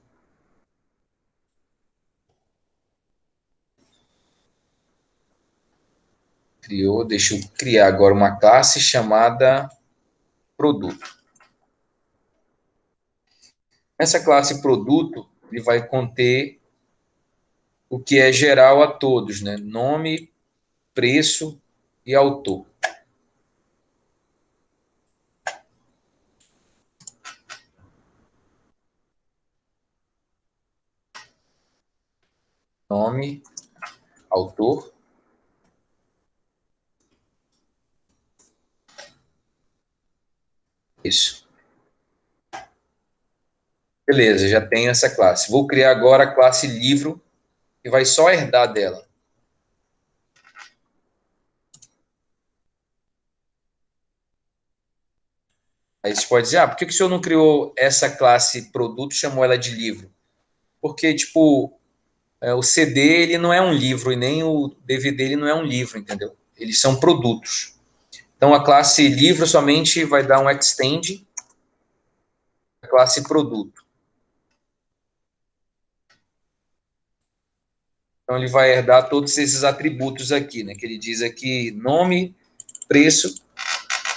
Criou, deixa eu criar agora uma classe chamada produto. Essa classe produto, ele vai conter o que é geral a todos, né? Nome, preço e autor. Nome, autor. Isso. Beleza, já tenho essa classe. Vou criar agora a classe livro, que vai só herdar dela. Aí você pode dizer, por que o senhor não criou essa classe produto e chamou ela de livro? Porque, tipo, o CD ele não é um livro e nem o DVD ele não é um livro, entendeu? Eles são produtos. Então, a classe livro somente vai dar um extend a classe produto. Então, ele vai herdar todos esses atributos aqui, né? Que ele diz aqui nome, preço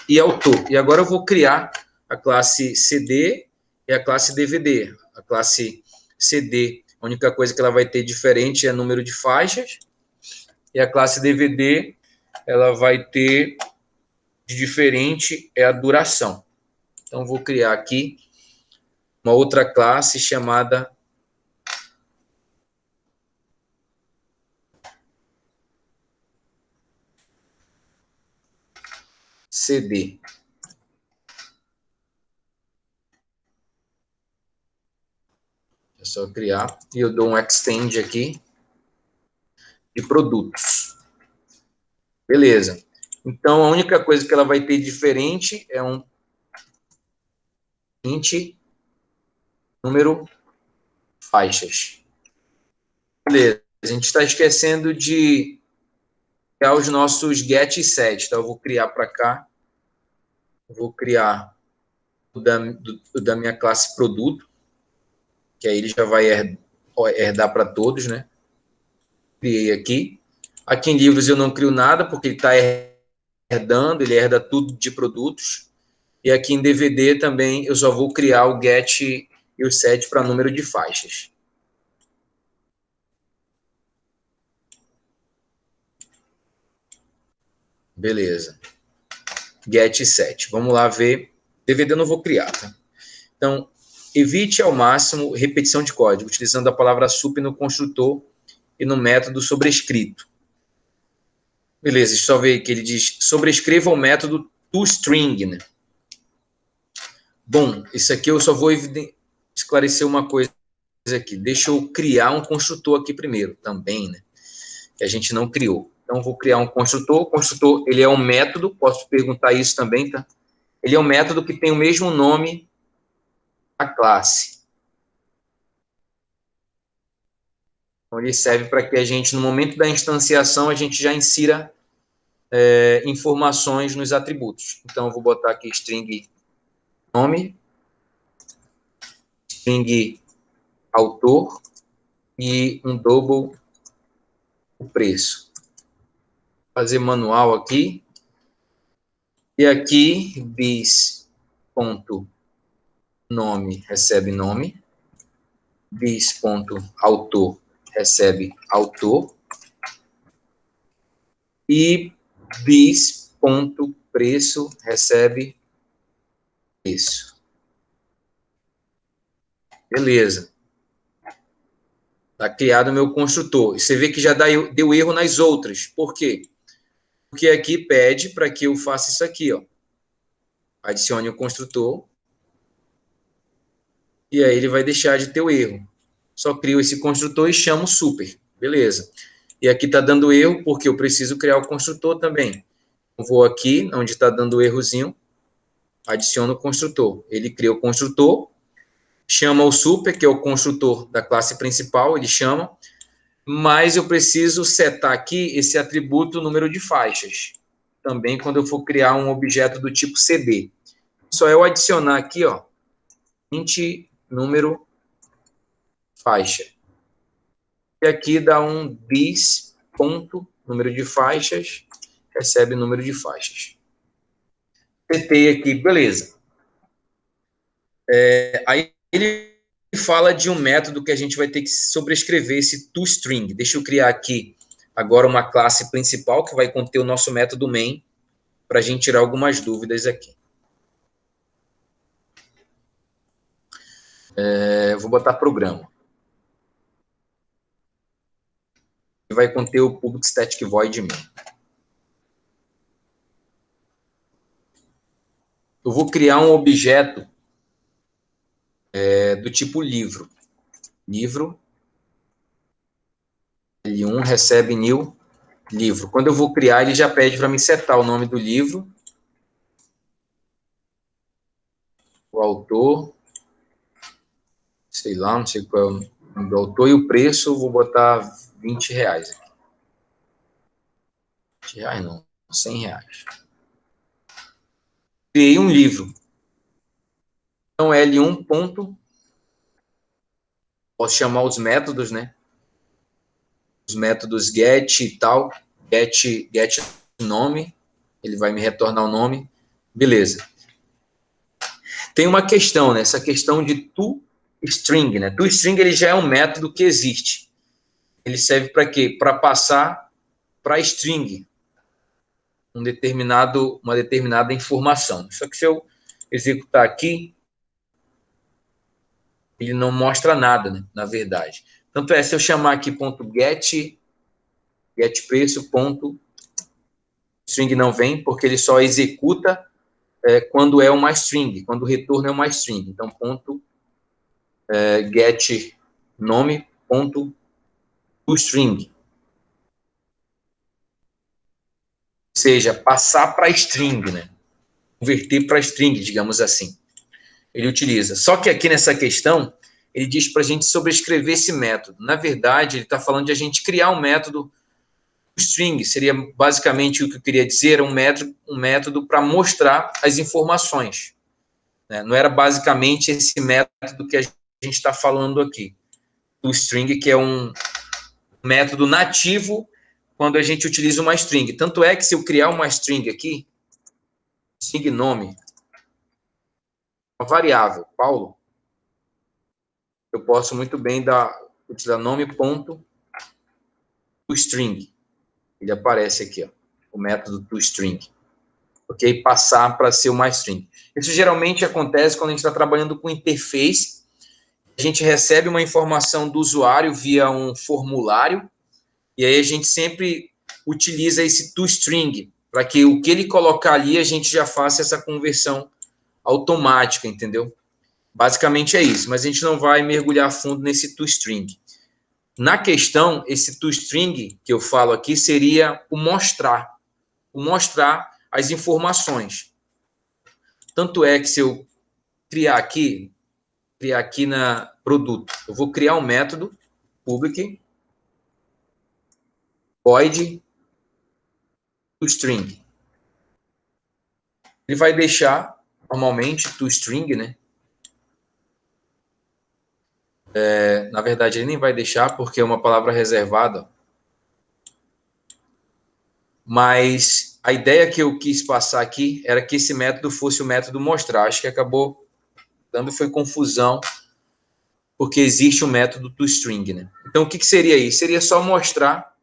e autor. E agora eu vou criar a classe CD e a classe DVD. A classe CD, a única coisa que ela vai ter diferente é número de faixas. E a classe DVD, ela vai ter de diferente é a duração. Então, vou criar aqui uma outra classe chamada CD. É só criar. E eu dou um extend aqui de produtos. Beleza. Então, a única coisa que ela vai ter diferente é um int número faixas. Beleza. A gente está esquecendo de criar os nossos get e set. Então, eu vou criar para cá. Vou criar o da minha classe produto, que aí ele já vai herdar para todos, né? Criei aqui. Aqui em livros eu não crio nada, porque ele está herdando, ele herda tudo de produtos. E aqui em DVD também eu só vou criar o get e o set para número de faixas. Beleza. Get e set. Vamos lá ver. DVD eu não vou criar, tá? Então, evite ao máximo repetição de código, utilizando a palavra sup no construtor e no método sobrescrito. Beleza, só ver que ele diz sobrescreva o método toString, né? Bom, isso aqui eu só vou esclarecer uma coisa aqui. Deixa eu criar um construtor aqui primeiro, também, né? Que a gente não criou. Então, vou criar um construtor. O construtor, ele é um método, posso perguntar isso também, tá? Ele é um método que tem o mesmo nome da classe. Então, ele serve para que a gente, no momento da instanciação, a gente já insira informações nos atributos. Então, eu vou botar aqui string nome, string autor e um double o preço. Vou fazer manual aqui. E aqui, bis.nome recebe nome, bis.autor recebe autor e bis.preço recebe preço. Beleza. Está criado o meu construtor. Você vê que já deu erro nas outras. Por quê? Porque aqui pede para que eu faça isso aqui, ó. Adicione o construtor. E aí ele vai deixar de ter o erro. Só crio esse construtor e chamo super. Beleza. E aqui está dando erro porque eu preciso criar o construtor também. Eu vou aqui, onde está dando errozinho, adiciono o construtor. Ele cria o construtor, chama o super, que é o construtor da classe principal, ele chama, mas eu preciso setar aqui esse atributo número de faixas. Também quando eu for criar um objeto do tipo CD. Só eu adicionar aqui, ó, int número faixa. E aqui dá um bis ponto número de faixas, recebe número de faixas. Setei aqui, beleza. Aí ele fala de um método que a gente vai ter que sobrescrever esse toString. Deixa eu criar aqui agora uma classe principal que vai conter o nosso método main para a gente tirar algumas dúvidas aqui. Vou botar programa. Vai conter o public static void main. Eu vou criar um objeto do tipo livro. Livro, L1 recebe new livro. Quando eu vou criar, ele já pede para me setar o nome do livro, o autor, sei lá, não sei qual é o nome do autor, e o preço, vou botar R$20 aqui. R$20 não, R$100. Criei um livro. Então, L1 ponto, posso chamar os métodos, né? Os métodos get e tal, get nome, ele vai me retornar o nome, beleza. Tem uma questão, né? Essa questão de toString, né? ToString ele já é um método que existe. Ele serve para quê? Para passar para string uma determinada informação. Só que se eu executar aqui, ele não mostra nada, né, na verdade. Tanto é, se eu chamar aqui .get preço, string não vem, porque ele só executa quando é uma string, quando o retorno é uma string. Então, get nome, toString. Ou seja, passar para string, né? Converter para string, digamos assim. Ele utiliza. Só que aqui nessa questão, ele diz para a gente sobrescrever esse método. Na verdade, ele está falando de a gente criar um método string. Seria basicamente o que eu queria dizer, um método para mostrar as informações. Né? Não era basicamente esse método que a gente está falando aqui. O string, que é um método nativo quando a gente utiliza uma string. Tanto é que se eu criar uma string aqui, string nome, uma variável, Paulo, eu posso muito bem utilizar nome.toString. Ele aparece aqui, ó, o método toString. Ok? Passar para ser uma string. Isso geralmente acontece quando a gente está trabalhando com interface. A gente recebe uma informação do usuário via um formulário, e aí a gente sempre utiliza esse toString, para que o que ele colocar ali, a gente já faça essa conversão automática, entendeu? Basicamente é isso, mas a gente não vai mergulhar a fundo nesse toString. Na questão, esse toString que eu falo aqui seria o mostrar as informações. Tanto é que se eu criar aqui na produto, eu vou criar um método public void toString. Ele vai deixar, normalmente, toString, né? Na verdade, ele nem vai deixar, porque é uma palavra reservada. Mas a ideia que eu quis passar aqui era que esse método fosse o método mostrar. Acho que acabou dando foi confusão, porque existe o método toString, né? Então, o que seria isso? Seria só mostrar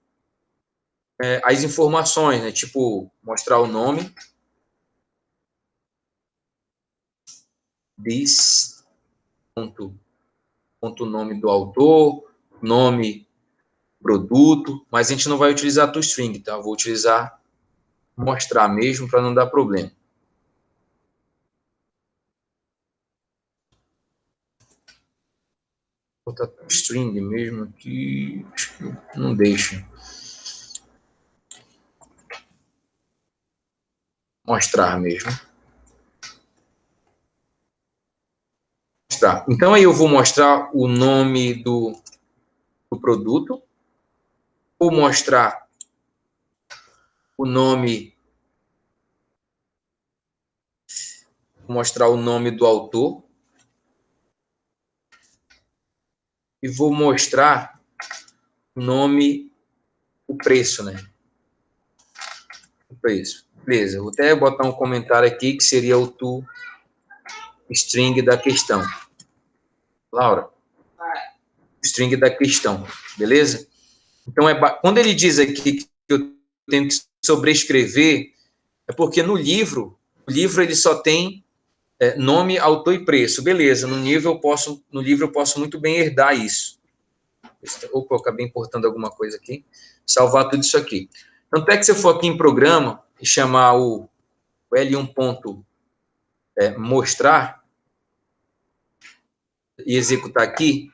as informações, né? Tipo, mostrar o nome. This, ponto nome do autor, nome, produto, mas a gente não vai utilizar toString, tá? Eu vou utilizar mostrar mesmo para não dar problema. Vou botar toString mesmo aqui, acho que não deixa. Mostrar mesmo. Mostrar. Então, aí eu vou mostrar o nome do produto, vou mostrar o nome, do autor, e vou mostrar o preço, né? O preço. Beleza, vou até botar um comentário aqui, que seria o toString da questão. Laura, string da questão, beleza? Então, quando ele diz aqui que eu tenho que sobrescrever, é porque no livro ele só tem nome, autor e preço. Beleza, no livro eu posso muito bem herdar isso. Opa, eu acabei importando alguma coisa aqui. Salvar tudo isso aqui. Tanto é que se eu for aqui em programa e chamar o L1 mostrar e executar aqui,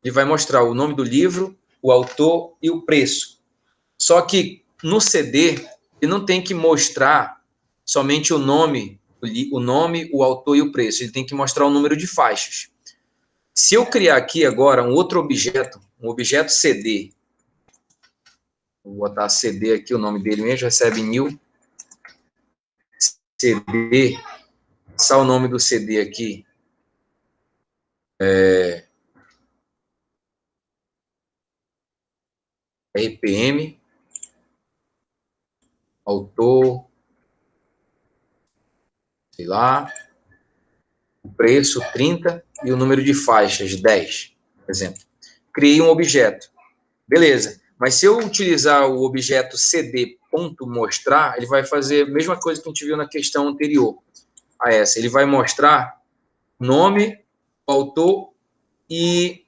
ele vai mostrar o nome do livro, o autor e o preço. Só que no CD, ele não tem que mostrar somente o nome, o autor e o preço. Ele tem que mostrar o número de faixas. Se eu criar aqui agora um outro objeto, um objeto CD, vou botar CD aqui, o nome dele mesmo, recebe new CD, passar o nome do CD aqui, RPM, autor, sei lá, o preço 30 e o número de faixas 10, por exemplo. Criei um objeto. Beleza. Mas se eu utilizar o objeto cd.mostrar, ele vai fazer a mesma coisa que a gente viu na questão anterior a essa. Ele vai mostrar nome, autor e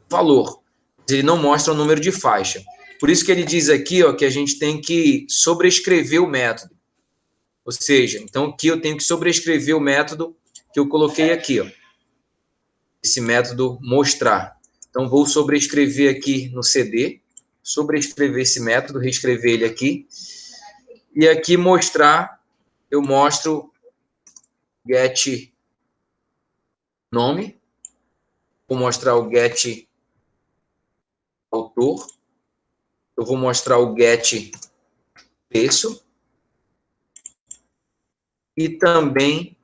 valor. Ele não mostra o número de faixa. Por isso que ele diz aqui, ó, que a gente tem que sobrescrever o método. Ou seja, então aqui eu tenho que sobrescrever o método que eu coloquei aqui, ó. Esse método mostrar. Então vou sobrescrever aqui no CD, sobrescrever esse método, reescrever ele aqui. E aqui mostrar, eu mostro get nome, vou mostrar o get autor, eu vou mostrar o get preço e também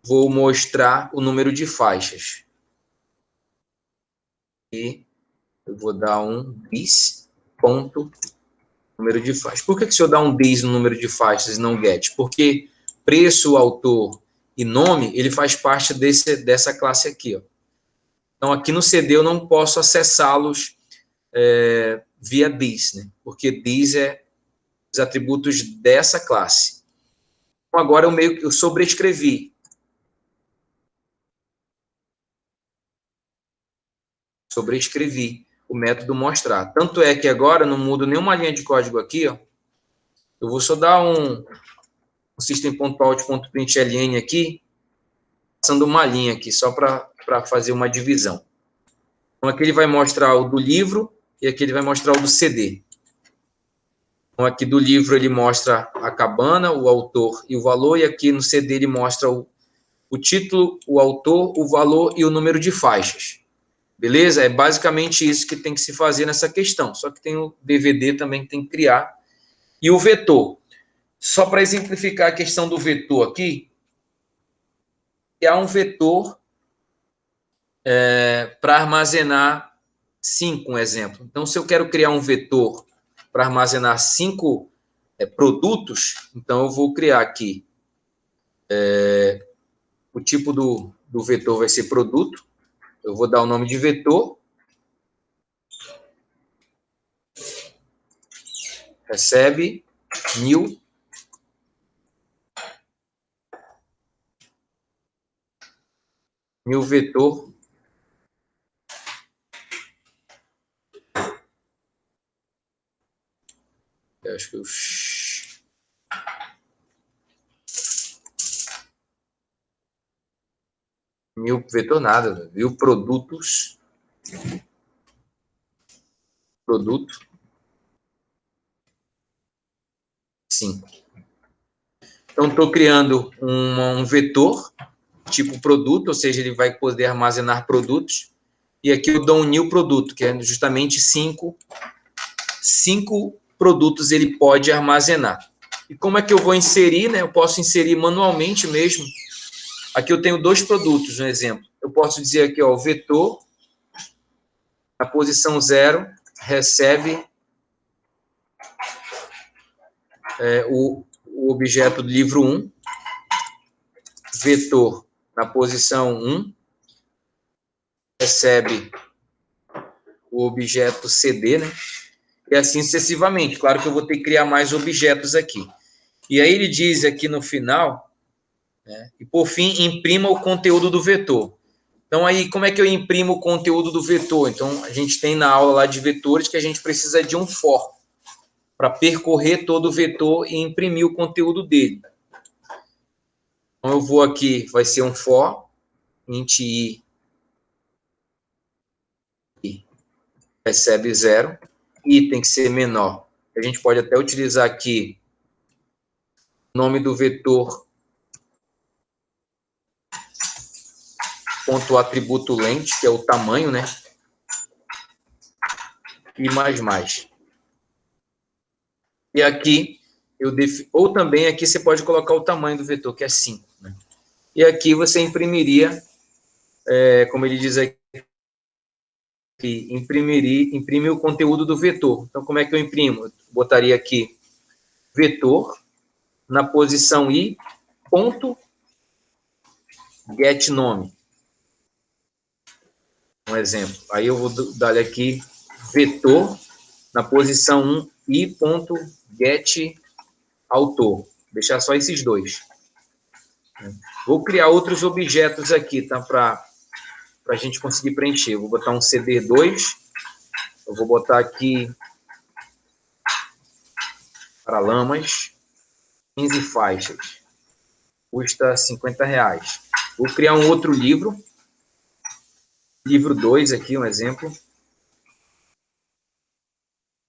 vou mostrar o número de faixas. E eu vou dar um this ponto número de faixas. Por que se eu dar um this no número de faixas e não get? Porque preço, autor e nome, ele faz parte dessa classe aqui, ó. Então, aqui no CD eu não posso acessá-los via this, né? Porque this é os atributos dessa classe. Então, agora eu sobrescrevi. Sobrescrevi o método mostrar. Tanto é que agora não mudo nenhuma linha de código aqui, ó. Eu vou só dar um system.out.println aqui, passando uma linha aqui, só para fazer uma divisão. Então, aqui ele vai mostrar o do livro e aqui ele vai mostrar o do CD. Então, aqui do livro ele mostra a cabana, o autor e o valor, e aqui no CD ele mostra o título, o autor, o valor e o número de faixas. Beleza? É basicamente isso que tem que se fazer nessa questão. Só que tem o DVD também que tem que criar. E o vetor. Só para exemplificar a questão do vetor aqui, há um vetor para armazenar 5, um exemplo. Então, se eu quero criar um vetor para armazenar 5 produtos, então eu vou criar aqui o tipo do vetor vai ser produto. Eu vou dar o nome de vetor. Recebe 1000. New vetor. Eu acho que eu... New vetor nada, viu? Produtos. Produto. 5. Então, estou criando um vetor, tipo produto, ou seja, ele vai poder armazenar produtos. E aqui eu dou um new produto, que é justamente 5 produtos ele pode armazenar. E como é que eu vou inserir, né? Eu posso inserir manualmente mesmo. Aqui eu tenho 2 produtos, um exemplo. Eu posso dizer aqui, ó, o vetor, na posição 0, recebe o objeto do livro 1, vetor, na posição 1, recebe o objeto CD, né? E assim sucessivamente. Claro que eu vou ter que criar mais objetos aqui. E aí ele diz aqui no final, né, e por fim, imprima o conteúdo do vetor. Então, aí, como é que eu imprimo o conteúdo do vetor? Então, a gente tem na aula lá de vetores que a gente precisa de um for para percorrer todo o vetor e imprimir o conteúdo dele. Então, eu vou aqui, vai ser um for, int i recebe 0, i tem que ser menor. A gente pode até utilizar aqui o nome do vetor ponto atributo length, que é o tamanho, né? E mais. E aqui, ou também aqui você pode colocar o tamanho do vetor, que é 5. Né? E aqui você imprimiria, como ele diz aqui, imprime o conteúdo do vetor. Então, como é que eu imprimo? Eu botaria aqui vetor, na posição i, ponto, get nome. Um exemplo. Aí eu vou dar aqui vetor, na posição 1, i.getAutor. Vou deixar só esses dois. Vou criar outros objetos aqui, tá? Para a gente conseguir preencher. Eu vou botar um CD2. Eu vou botar aqui Paralamas, 15 faixas. Custa R$50. Vou criar um outro livro. Livro 2 aqui, um exemplo.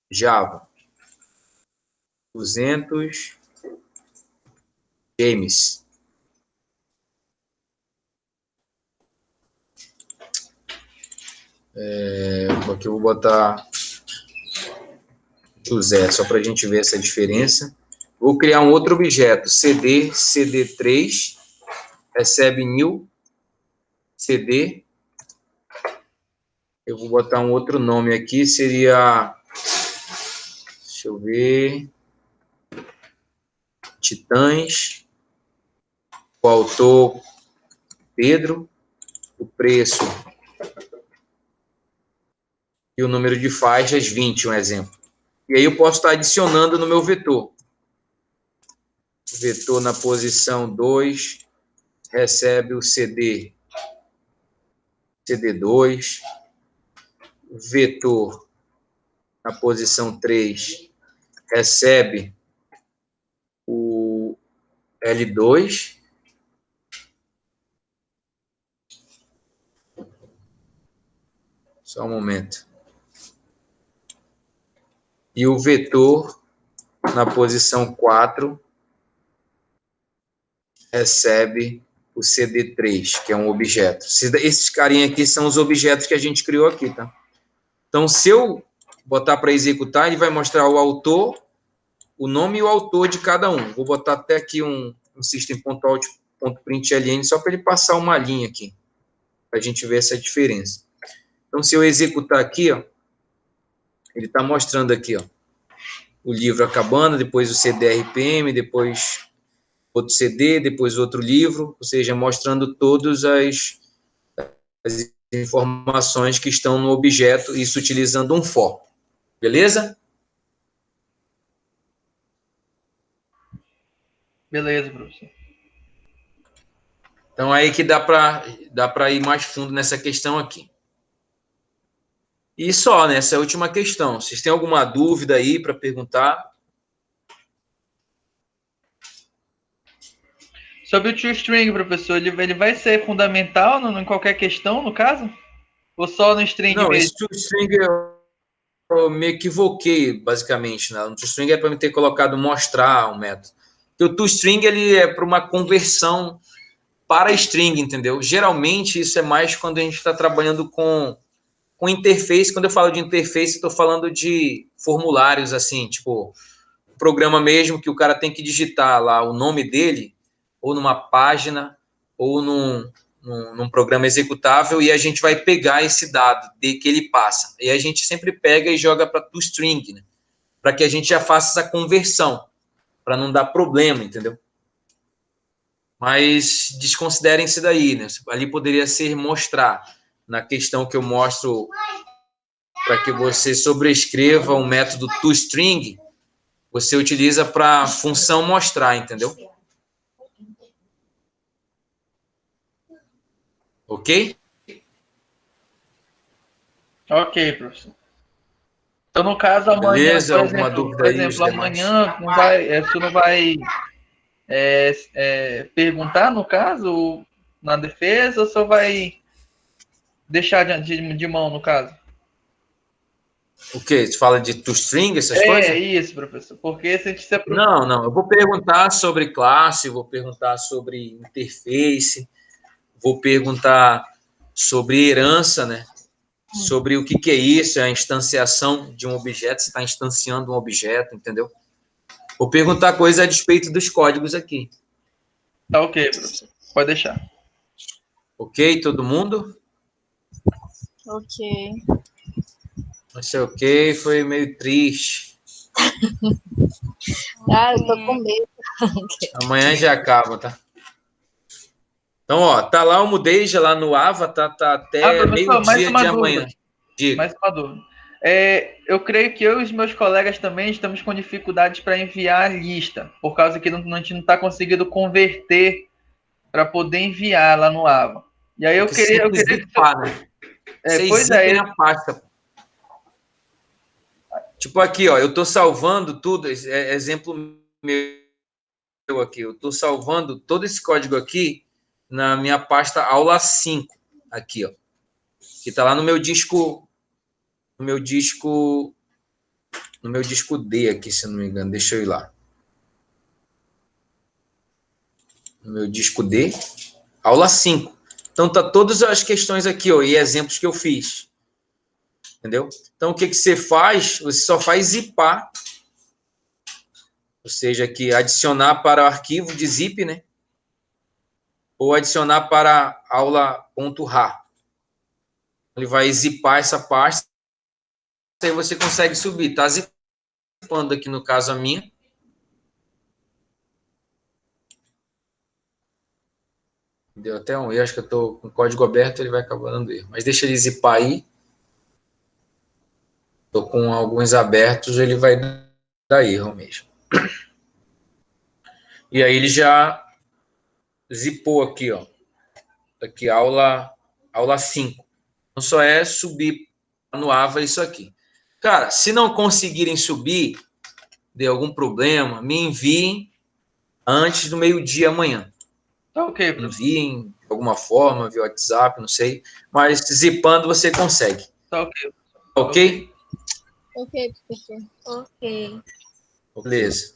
Java. 200. James. Aqui eu vou botar José, só para a gente ver essa diferença. Vou criar um outro objeto, CD3, recebe new CD. Eu vou botar um outro nome aqui, seria, deixa eu ver, Titãs, o autor Pedro, o preço e o número de faixas 20, um exemplo. E aí eu posso estar adicionando no meu vetor. Vetor na posição 2, recebe o CD2. Vetor na posição 3, recebe o L2. Só um momento. E o vetor na posição 4 recebe o CD3, que é um objeto. Esses carinha aqui são os objetos que a gente criou aqui, tá? Então, se eu botar para executar, ele vai mostrar o autor, o nome e o autor de cada um. Vou botar até aqui um system.out.println só para ele passar uma linha aqui, para a gente ver essa diferença. Então, se eu executar aqui, ó, ele está mostrando aqui, ó, o livro acabando, depois o CD-RPM, depois outro CD, depois outro livro, ou seja, mostrando todas as informações que estão no objeto, isso utilizando um for. Beleza? Beleza, professor. Então, aí que dá para ir mais fundo nessa questão aqui. E só, nessa última questão. Vocês têm alguma dúvida aí para perguntar? Sobre o toString, professor, ele vai ser fundamental em qualquer questão, no caso? Ou só no string Não, mesmo? esse toString eu me equivoquei, basicamente. Né? O toString é para me ter colocado mostrar um método. Porque o toString ele é para uma conversão para string, entendeu? Geralmente, isso é mais quando a gente está trabalhando com interface. Quando eu falo de interface, estou falando de formulários, assim, tipo, programa mesmo que o cara tem que digitar lá o nome dele, ou numa página, ou num programa executável, e a gente vai pegar esse dado que ele passa. E a gente sempre pega e joga para toString, né? Para que a gente já faça essa conversão, para não dar problema, entendeu? Mas desconsiderem isso daí, né? Ali poderia ser mostrar, na questão que eu mostro para que você sobrescreva um método toString, você utiliza para a função mostrar, entendeu? Ok? Ok, professor. Então, no caso, amanhã, Beleza? Alguma dúvida aí, os demais? amanhã você não vai perguntar, no caso, na defesa, ou só vai deixar de mão, no caso? O quê? Você fala de toString, essas coisas? É isso, professor. Porque se a gente se Não. Eu vou perguntar sobre classe, vou perguntar sobre interface, vou perguntar sobre herança, né? Sobre o que é isso, é a instanciação de um objeto, você está instanciando um objeto, entendeu? Vou perguntar coisas a respeito dos códigos aqui. Tá ok, professor. Pode deixar. Ok, todo mundo? Ok. Achei ok, foi meio triste. Eu tô com medo. Amanhã já acaba, tá? Então, ó, tá lá o Mudei já lá no Avatar, tá até meio-dia de amanhã. Mais uma dúvida. Eu creio que eu e os meus colegas também estamos com dificuldades para enviar a lista, por causa que a gente não está conseguindo converter para poder enviar lá no Ava. E aí eu queria zipar, né? Vocês zipem a pasta. Tipo aqui, ó, eu estou salvando tudo, exemplo meu aqui, eu estou salvando todo esse código aqui na minha pasta aula 5, aqui, ó, que está lá no meu disco D aqui, se eu não me engano, deixa eu ir lá. No meu disco D, aula 5. Então tá todas as questões aqui, ó, e exemplos que eu fiz. Entendeu? Então o que você faz? Você só faz zipar, ou seja, aqui adicionar para o arquivo de zip, né? Ou adicionar para aula.rar. Ele vai zipar essa pasta e aí você consegue subir. Está zipando aqui, no caso, a minha. Deu até um erro, acho que eu estou com o código aberto, ele vai acabar dando erro. Mas deixa ele zipar aí. Estou com alguns abertos, ele vai dar erro mesmo. E aí ele já zipou aqui, ó. Aqui, aula 5. Então só é subir no Ava isso aqui. Cara, se não conseguirem subir, dê algum problema, me enviem antes do meio-dia amanhã. Tá ok, professor. Enviem de alguma forma, via WhatsApp, não sei. Mas zipando você consegue. Tá ok. Ok? Ok, professor. Ok. Beleza.